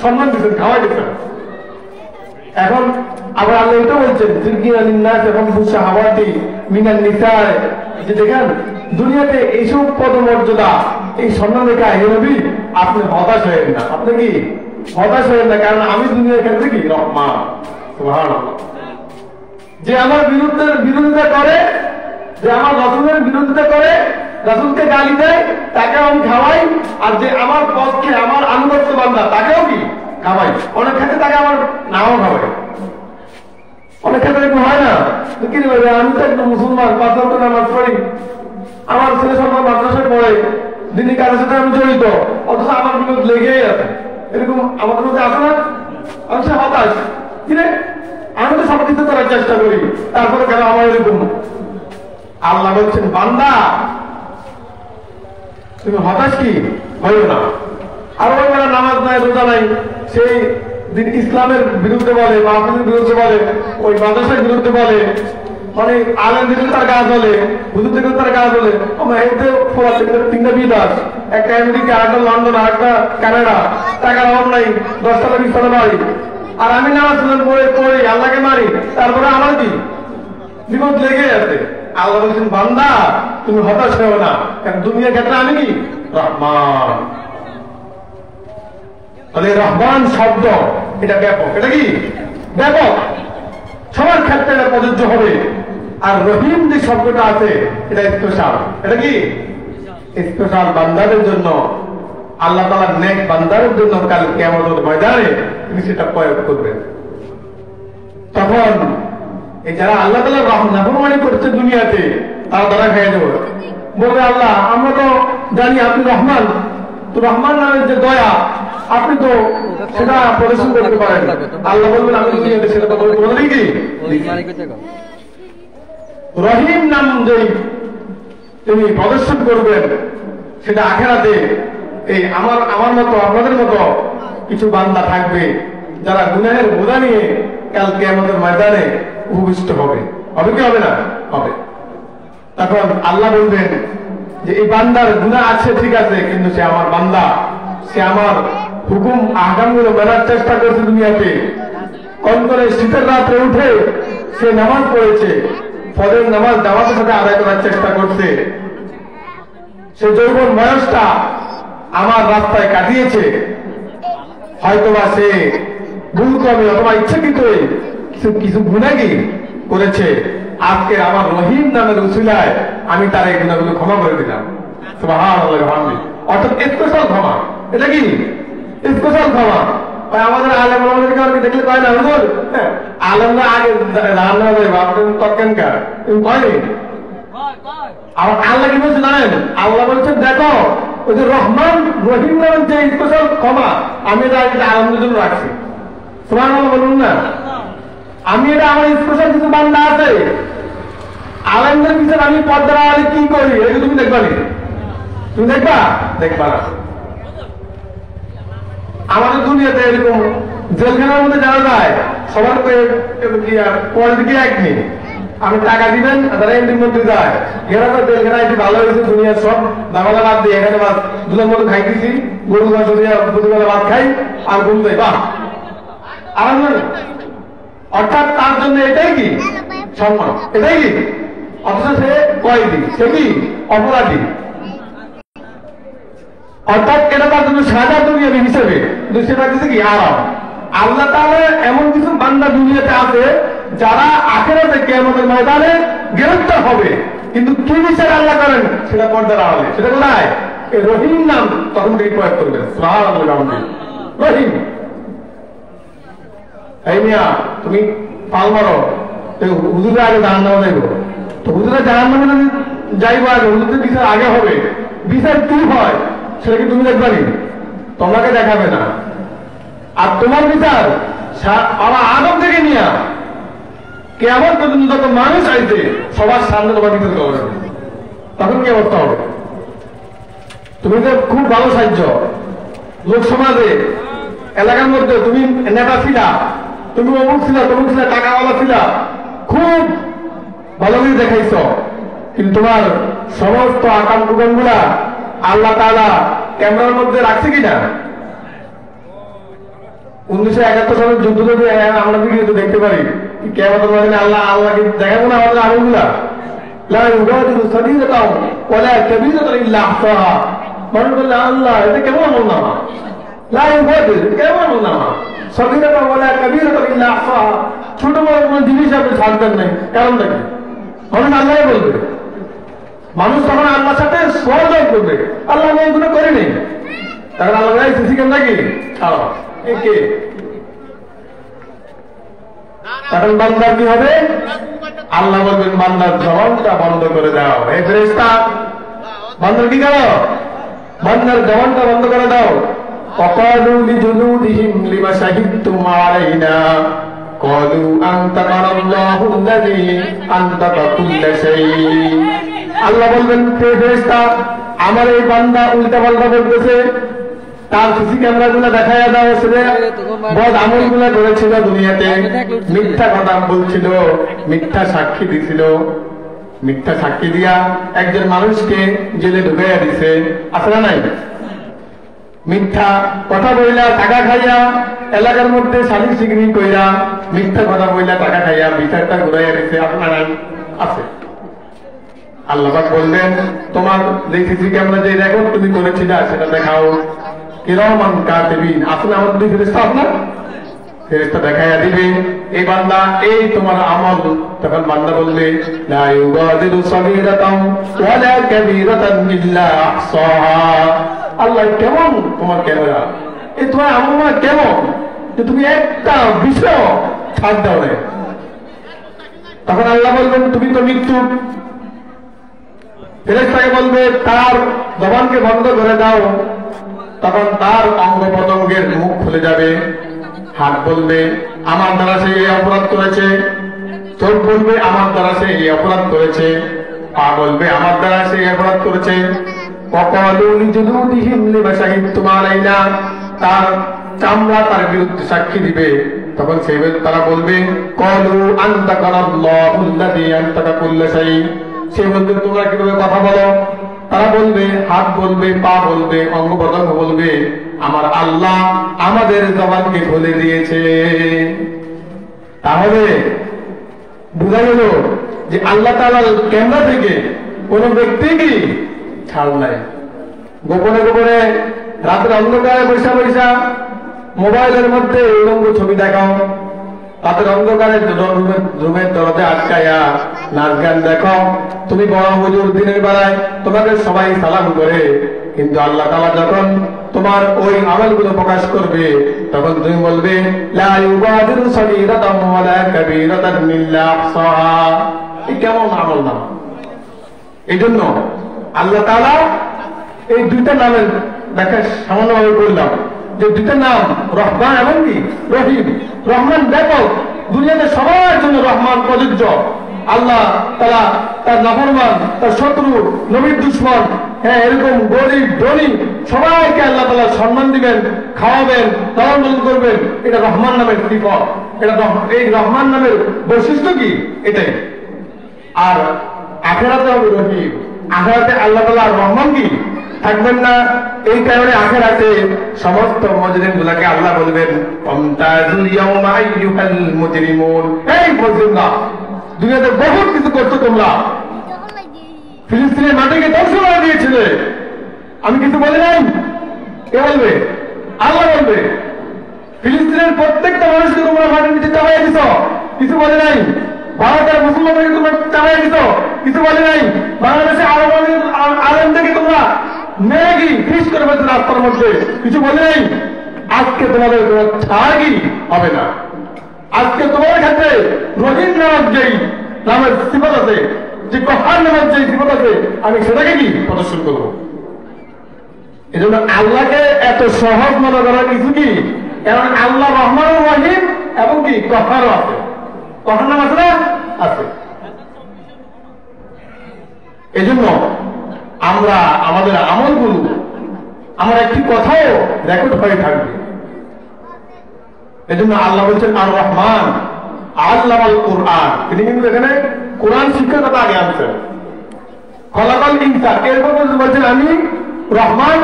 সম্মান দিচ্ছেন, খাওয়াই দিচ্ছেন। এখন আবার আল্লাহ এটা বলছেন, যে দেখেন দুনিয়াতে এইসব পদমর্যাদা, এই সম্মান রেখা, হে নবী আপনি হতাশ হয়েন না। আপনি কি হতাশ হয়েন না, কারণ আমি দুনিয়ার ক্ষেত্রে কি রহমান। সুবহানাল্লাহ। যে আমার বিরোধিতা করে, যে আমার রাসূলের বিরোধিতা করে, রাসূলকে গালি দেয়, তাকেও আমি খাওয়াই। আর যে আমার পক্ষে, আমার আনুগত্য বান্দা, তাকেও কি খাওয়াই। অনেক ক্ষেত্রে তাকে আমার নাও খাওয়াই। অনেক ক্ষেত্রে একটু হয় না, কি আমি তো একটু মুসলমান, 5 ওয়াক্ত নামাজ পড়ি, আমার ছেলে সন্তান মাদ্রাসায় পড়ে, দিনী কাজের সাথে আমি জড়িত, অথচ আমার বিরোধ লেগেই আছে। এরকম আমাদের মধ্যে আছে না? আমি সে হতাশ, কি রে, আমি তো সব কিছু করার চেষ্টা করি, তারপরে কেন আমার এরকম? আল্লাহ বলছেন, বান্দা তুমি হতাশ কি হইও না। আর ওই বেলা নামাজ নাই, রোজা নাই, সেই দিন ইসলামের বিরুদ্ধে বলে, মাহফিলের বিরুদ্ধে বলে, ওই মাদ্রাসার বিরুদ্ধে বলে, মানে আলেম দিকে তার কাজ হলে, হুজুর দিকে তার কাজ হলে, আমরা এতে 3টা বিদাস, একটা আমেরিকা, একটা লন্ডন, আর একটা কানাডা, টাকার অভাব নাই, 10 টাকা 20 টাকা বাড়ি। আর আমি নামাজ পড়ে আল্লাহকে মারি, তারপরে আমার কি বিপদ লেগে আছে। আল্লাহ বলছেন বান্দা তুমি হতাশ হও না, কারণ দুনিয়ার ক্ষেত্রে আমি কি রহমান। তাহলে রহমান শব্দ এটা ব্যাপক, এটা কি ব্যাপক, সবার ক্ষেত্রে এটা প্রযোজ্য হবে। আর রহিম যে শব্দটা আছে এটা স্পেশাল, এটা কি স্পেশাল বান্দাদের জন্য, আল্লাহ তাআলা নেক বান্দাদের জন্য কাল কিয়ামতের ময়দানে তিনি সেটা প্রয়োগ করবেন। তখন এই যারা আল্লাহ তাআলার নাফরমানি করছে দুনিয়াতে তারা ধরা খেয়ে যাবে, বলবে আল্লাহ আমরা তো জানি আপনি রহমান, তো রহমান নামের যে দয়া আপনি তো সেটা প্রদর্শন করতে পারেন। আল্লাহ বলবেন আমি দুনিয়াতে সেটা তো বলি কি রহিম নাম যেই তিনি প্রদর্শন করবেন সেটা আখেরাতে এই আমার মতো আপনাদের মতো কিছু বান্দা থাকবে যারা গুনাহের বোঝা নিয়ে কাল কিয়ামতের ময়দানে উপবিষ্ট হবে। হবে কি হবে না? হবে। তখন আল্লাহ বলবেন যে এই বান্দার গুনাহ আছে ঠিক আছে, কিন্তু সে আমার বান্দা, সে আমার হুকুম আহকামগুলো মানার চেষ্টা করছে দুনিয়াতে। কোন করে শীতের রাত্রে উঠে সে নামাজ পড়েছে, ফজর নামাজ জামাতের সাথে আদায় করার চেষ্টা করছে, সে যৌবন বয়সটা আমার রাস্তায় কাটিয়েছে। হয়তোবা সে ভুলক্রমে অথবা ইচ্ছাকৃত কিছু গুনাহই করেছে, আজকে আমার রহিম নামের উসিলায় আমি তার এই গুনাহগুলো ক্ষমা করে দিলাম। সুবহানাল্লাহ। অর্থাৎ স্পেশাল ক্ষমা, এটা কি স্পেশাল ক্ষমা। আমাদের আলেম ওলামাদেরকে দেখলে কয় না হুজুর আলেমরা আগে রান্না যাবে আপনি তৎকানকার কয়নি। আর আল্লাহ কি বলছে জানেন? আল্লাহ বলছেন দেখো ওই যে রহমান রহিম নামের যে স্পেশাল ক্ষমা আমি এটা আলমদের জন্য রাখছি। সুবহানাল্লাহ বলুন না। আমি এটা আমার স্পেশাল কিছু বান্দা আছে আলেমদের পিছনে আমি পর্দার আড়ালে কি করি এটা তুমি দেখবা নি? তুমি দেখবা? দেখবা না। আমাদের দুনিয়াতে এরকম জেলখানার মধ্যে যাওয়া যায় সবার কোয়ালিটি এক নেই। আমি টাকা দিবেন তারা এমনির মধ্যে যায়, এরা তো জেলখানা এটি ভালো হয়েছে দুনিয়ার সব দামালা বাদ দিয়ে এখানে দুধের মতো খাইতেছি, গরু মাংস দিয়ে প্রতিবেলা ভাত খাই আর ঘুম যাই, বাহ আরাম। অর্থাৎ তার জন্য এটাই কি সম্মান, এটাই কি, অথচ সে কয়েদি, সে কি অপরাধী। অর্থাৎ এটা তার জন্য সাজা দুনিয়াবি হিসেবে, কিন্তু সেটা হচ্ছে কি আরাম। আল্লাহ তাআলা এমন কিছু বান্দা দুনিয়াতে আছে যারা আখিরাতে কিয়ামতের ময়দানে গ্রেফতার হবে, কিন্তু কি বিচার আল্লাহ করেন সেটা পর্দার আড়ালে। সেটা কোথায়? এই রহিম নাম তখন থেকে প্রয়োগ করবেন। সুবহানাল্লাহ। রহিম এই মিয়া তুমি পাল মারো, হুজুরের আগে জাহান্নামে যাইব, তো হুজুরের জাহান্নামে যাইব আগে, হুজুরের বিচার আগে হবে। বিচার কি হয় সেটা কি তুমি দেখবে নি? তোমাকে দেখাবে না। আর তোমার বিচার আবার আদম থেকে নিয়ে কিয়ামত পর্যন্ত যত মানুষ আইছে সবার সামনে তোমার বিচার করবে, তখন কি অবস্থা হবে? তুমি তো খুব ভালো সাহায্য লোক সমাজে এলাকার মধ্যে, তুমি নেতা ছিলা, তুমি অমুক ছিলা তমুক ছিলা, টাকাওয়ালা ছিলা, খুব ভালো করে দেখাইছ, কিন্তু তোমার সমস্ত আকাম কুকাম গুলা আল্লাহ তাআলা ক্যামেরার মধ্যে রাখছে কিনা? 1971 সালের যুদ্ধ যদি আমরা কিন্তু দেখতে পারি, কিয়ামতের ময়দানে আল্লাহ আল্লাহকে দেখাবো না আমাদের আমলগুলা। লা ইউগাদিরু সাগীরাতাও ওয়ালা কাবীরাতান ইল্লা আহসাহা। মানুষ বললে আল্লাহ এটা কেমন আমল নামা? লা ইউগাদিরু কেমন আমল নামা? সাগীরাতাও ওয়ালা কাবীরাতান ইল্লা আহসাহা। ছোট বড় কোনো জিনিস আপনি ছাড়বেন নাই, কারণটা কি? মানুষ আল্লাহই বলবে। মানুষ তখন আল্লাহর সাথে সহযোগ করবে, আল্লাহ আমি এগুলো করিনি, তখন আল্লাহ সিসি ক্যামেরা কি ছাড়ো কে। তখন বান্দার কি হবে? আল্লাহ বলবেন বান্দার জবানটা বন্ধ করে দাও। এই ফেরেশতা বান্দার কি করো? বান্দার জবানটা বন্ধ করে দাও। وقالوا لجلودهم لما شهدتم علينا قالوا أنطقنا الله الذي أنطق كل شيء। আল্লাহ বলবেন ফেরেশতা আমার এই বান্দা উল্টা পাল্টা বলতেছে, তার সিসি ক্যামেরা গুলো দেখাইয়া দাও, সে বদ আমল গুলা করেছিল দুনিয়াতে, মিথ্যা কথা বলছিল, মিথ্যা সাক্ষী দিছিল, মিথ্যা সাক্ষী দিয়া একজন মানুষকে জেলে ঢুকাইয়া দিছে, আছে না নাই? মিথ্যা কথা বইলা টাকা খাইয়া এলাকার মধ্যে সালিশ সিগনি কইরা মিথ্যা কথা বইলা টাকা খাইয়া বিচারটা ঘুরাইয়া দিছে, আপনার নাই? আছে। আল্লাহ পাক বললেন তোমার যে সিসি ক্যামেরা যে রেকর্ড তুমি করেছিলে সেটা দেখাও। কিরামান কাতিবিন, আসলে আমাদের দুই ফেরেশতা না, ফেরেশতা দেখাইয়া দিবে এই বান্দা এই তোমার আমল। তখন বান্দা বলবে লা ইউগাদিরু সাগীরাতান ওয়ালা কাবীরাতান ইল্লা আহসাহা। আল্লাহ কেমন তোমার ক্যামেরা, এই তোমার আমল কেমন যে তুমি একটা বিষয় ছাড় দাও না। তখন আল্লাহ বলবেন তুমি তো মৃত্যু। ফেরেশতাকে বলবে তার জবানকে বন্ধ করে দাও। তখন তার অঙ্গ প্রত্যঙ্গের মুখ খুলে যাবে। হাত বলবে আমার দ্বারা সে এই অপরাধ করেছে, চোখ বলবে আমার দ্বারা সে এই অপরাধ করেছে, পা বলবে আমার দ্বারা সে এই অপরাধ করেছে। তার চামড়া তার বিরুদ্ধে সাক্ষী দিবে। তখন সে তারা বলবে কলু আনতাকাল্লাহুল্লাযী আনতাকা কুল্লা শাই। সে বলবে তোমরা কিভাবে কথা বলো? তারা বলবে হাত বলবে, পা বলবে, অঙ্গ প্রত্যঙ্গ বলবে আমার আল্লাহ আমাদের জবানকে খুলে দিয়েছে। তাহলে বোঝা গেল যে আল্লাহ তাআলার ক্যামেরা থেকে কোন ব্যক্তি কি ছাড় নাই। গোপনে গোপনে রাতের অন্ধকারে বৈশা বৈশা মোবাইলের মধ্যে উলঙ্গ ছবি দেখাও, রাতের অন্ধকারে রুমের দরজা আটকাইয়া নাচ গান দেখো। তুমি বড় হুজুর দিনের বেলায় তোমাকে সবাই সালাম করে, কিন্তু আল্লাহ তাআলা যখন তোমার ওই আমলগুলো প্রকাশ করবে তখন তুমি বলবে লা ইউগাদিরু সাগীরাতান ওয়ালা কাবীরাতান ইল্লা আহসাহা। এই কেমন আমল না? এই জন্য আল্লাহ তাআলা এই দুইটা নামের ব্যাখ্যা সামান্যভাবে বললাম যে দুইটা নাম রহমান এবং কি রহিম। রহমান ব্যাপক, দুনিয়াতে সবার জন্য রহমান প্রযোজ্য। আল্লাহ তাআলা তার নাফরমান, তার শত্রু, নবীর দুশমন, হ্যাঁ এরকম গরিব ধনী সবাইকে আল্লাহ তাআলা সম্মান দিবেন, খাওয়াবেন, লালন পালন করবেন। এটা রহমান নামের সিফত। এটা এই রহমান নামের বৈশিষ্ট্য কি এটাই। আর আখিরাতে হবে রহিম। আখিরাতে আল্লাহ তাআলা রহমান কি থাকবেন না। এই কারণে আখিরাতে সমস্ত মুজরিম গুলাকে আল্লাহ বলবেন আমতাজুল ইয়াউমা আইয়ুহাল মুজরিমুন। এই মুজরিমরা দুনিয়াতে বহুত কিছু করছো, তোমরা ফিলিস্তিনের মাটিকে ধ্বংস করে দিয়েছিলে, আমি কিছু বলি নাই। কে বলবে? আল্লাহ বলবে। ফিলিস্তিনের প্রত্যেকটা মানুষকে তোমরা মাটির নিচে চাপাইয়া দিছ, কিছু বলে নাই। ভারতের মুসলমানকে তোমরা চাপাইয়া দিছ, কিছু বলে নাই। বাংলাদেশে আলেমদেরকে তোমরা মেঘি ফিস করে ফেলছে রাস্তার মধ্যে, কিছু বলে নাই। আজকে তোমাদের কোনো ছাড়ই হবে না। আজকে তোমাদের ক্ষেত্রে রহিম নামক যেই নামের সিফত আছে, যে কহার নামক যেই সিফত আছে, আমি সেটাকে কি প্রদর্শন করবো। এই জন্য আল্লাহকে এত সহজ মনে করার কিছু কি, কারণ আল্লাহ রহমান রহিম এবং কি কহারও আছে। কহার নাম আছে না? আছে। এই জন্য আমরা আমাদের আমলগুলো আমার একটি কথাও রেকর্ড হয়ে থাকবে। এই জন্য আল্লাহ বলছেন আর রহমান আল্লামাল কুরআন। তিনি কিন্তু এখানে কোরআন শিক্ষার কথা আগে আনছেন। খলাকাল ইনসান, এরপর বলছেন আমি রহমান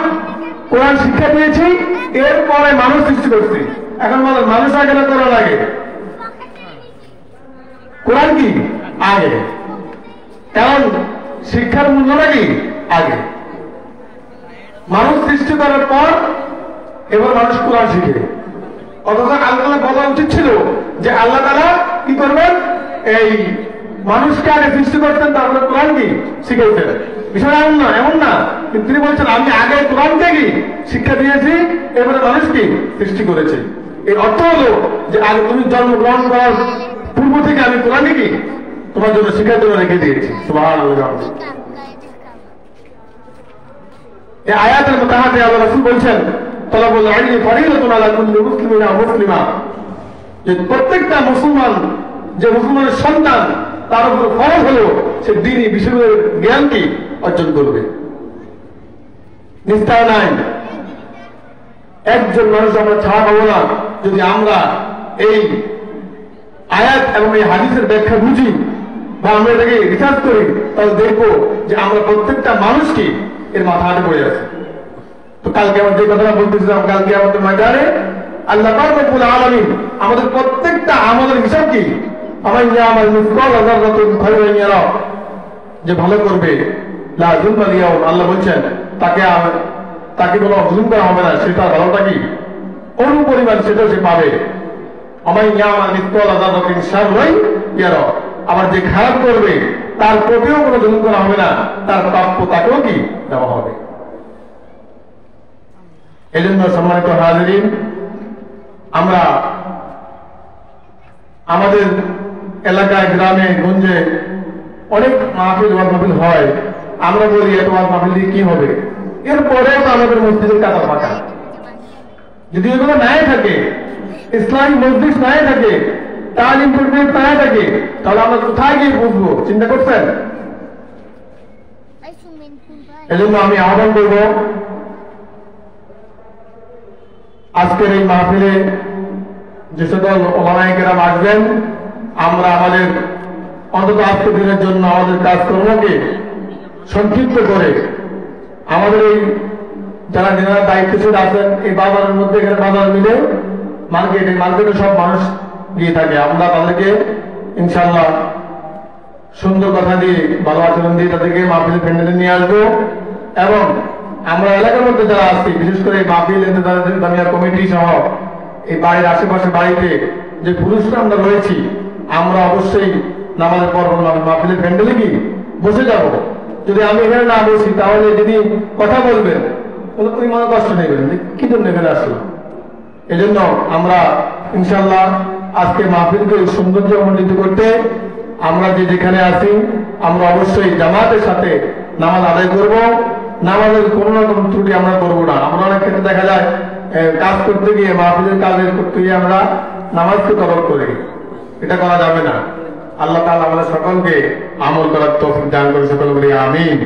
কোরআন শিক্ষা দিয়েছি, এরপরে মানুষ সৃষ্টি করছি। এখন মানুষ আগে না কোরআন আগে? কোরআন কি আগে, কারণ শিক্ষার মূল্য নাকি আগে। মানুষ সৃষ্টি করার পর এবার মানুষ কোরআন শিখে। অথচ আল্লাহ বলা উচিত ছিল যে আল্লাহ তাআলা কি করবেন, এই মানুষকে আগে সৃষ্টি করতেন, তারপরে কোরআন কি শিখাইতেন। বিষয় এমন না। কিন্তু তিনি বলছেন আমি আগে কোরআনকে কি শিক্ষা দিয়েছি, এবারে মানুষ কি সৃষ্টি করেছে। এর অর্থ হলো যে আগে তুমি জন্মগ্রহণ করার পূর্ব থেকে আমি কোরআনকে কি তোমার জন্য শিক্ষার জন্য রেখে দিয়েছি। সুবহানাল্লাহ। এই আয়াতের মুতাহাতে আল্লাহ রাসূল বলছেন তলাবুল ইলমি ফরিদাতুন আলা কুল্লি মুসলিমিন ওয়া মুসলিমা, যে প্রত্যেকটা মুসলমান, যে মুসলমানের সন্তান, তার উপর ফরজ হলো সে দ্বীনি বিষয়ের জ্ঞান কি অর্জন করবে। নিস্তার নাই। একজন মানুষ আমরা ছাড়া পাবো না যদি আমরা এই আয়াত এবং এই হাদিসের ব্যাখ্যা বুঝি বা আমরা এটাকে রিসার্চ করি, তাহলে দেখবো যে আমরা প্রত্যেকটা মানুষ কি এর মাথা হাতে পড়ে আছে। তো কালকে আমরা যে কথাটা বলতেছিলাম, কালকে আমাদের ময়দানে আল্লাহ পাক রব্বুল আলামিন আমাদের প্রত্যেকটা আমলের হিসাব কি, আমার মিসকাল যারাতুন খায়রান ইয়ারা, যে ভালো করবে আল্লাহ বলছেন তাকে কোনো জুলুম করা হবে না, সেটা ভালোটা কি অনুপরিমাণ সেটাও সে পাবে। আবার যে খারাপ করবে তার প্রতিও কোনো জুলুম করা হবে না, তার প্রাপ্য তাকেও কি দেওয়া হবে। এই জন্য সম্মানিত হাজিরিন, আমরা আমাদের এলাকায় গ্রামে গঞ্জে অনেক মাহফিল হয়, আমরা বলি এত মাহফিল দিয়ে কি হবে, এরপরেও তো আমাদের মসজিদের কাতার ফাঁকা। যদি এগুলো নাই থাকে, ইসলামিক মসজিদ নাই থাকে, তালিম পরিবেশ নাই থাকে, তাহলে আমরা কোথায় গিয়ে বুঝবো? চিন্তা করছেন? এজন্য আমি আহ্বান করব, আজকের এই মাহফিলে যে সকল ওলামায়ে কেরাম আসবেন, আমরা আমাদের অন্তত আজকের দিনের জন্য আমাদের কাজকর্মকে সংক্ষিপ্ত করে আমাদের এই যারা দায়িত্বশীল আছেন, এই বাজারের মধ্যে এখানে বাজার মিলে মার্কেটে সব মানুষ গিয়ে থাকে, আমরা তাদেরকে ইনশাআল্লাহ সুন্দর কথা দিয়ে ভালো আচরণ দিয়ে তাদেরকে মাহফিল প্যান্ডেলে নিয়ে আসবো। এবং আমরা এলাকার মধ্যে যারা আছি, বিশেষ করে এই মাহফিল ইন্তেজামিয়া কমিটি সহ এই বাড়ির আশেপাশে বাড়িতে যে পুরুষরা আমরা রয়েছি, আমরা অবশ্যই নামাজের পর মাহফিলের প্যান্ডেলে কি বসে যাব। যদি আমি এখানে না বসি তাহলে যদি কথা বলবেন ওই মনে কষ্ট নেবেন কি জন্য এখানে আসলাম। এই জন্য আমরা ইনশাল্লাহ আজকে মাহফিলকে সৌন্দর্যমণ্ডিত করতে আমরা যে যেখানে আছি আমরা অবশ্যই জামাতের সাথে নামাজ আদায় করব। নামাজের কোন রকম ত্রুটি আমরা করবো না। আমরা অনেক ক্ষেত্রে দেখা যায় কাজ করতে গিয়ে মাহফিলের কাজের করতে গিয়ে আমরা নামাজকে তরক করি, এটা করা যাবে না। আল্লাহ তাআলা আমাদের সকলকে আমল করার তৌফিক দান করে, সকল বলি আমিন।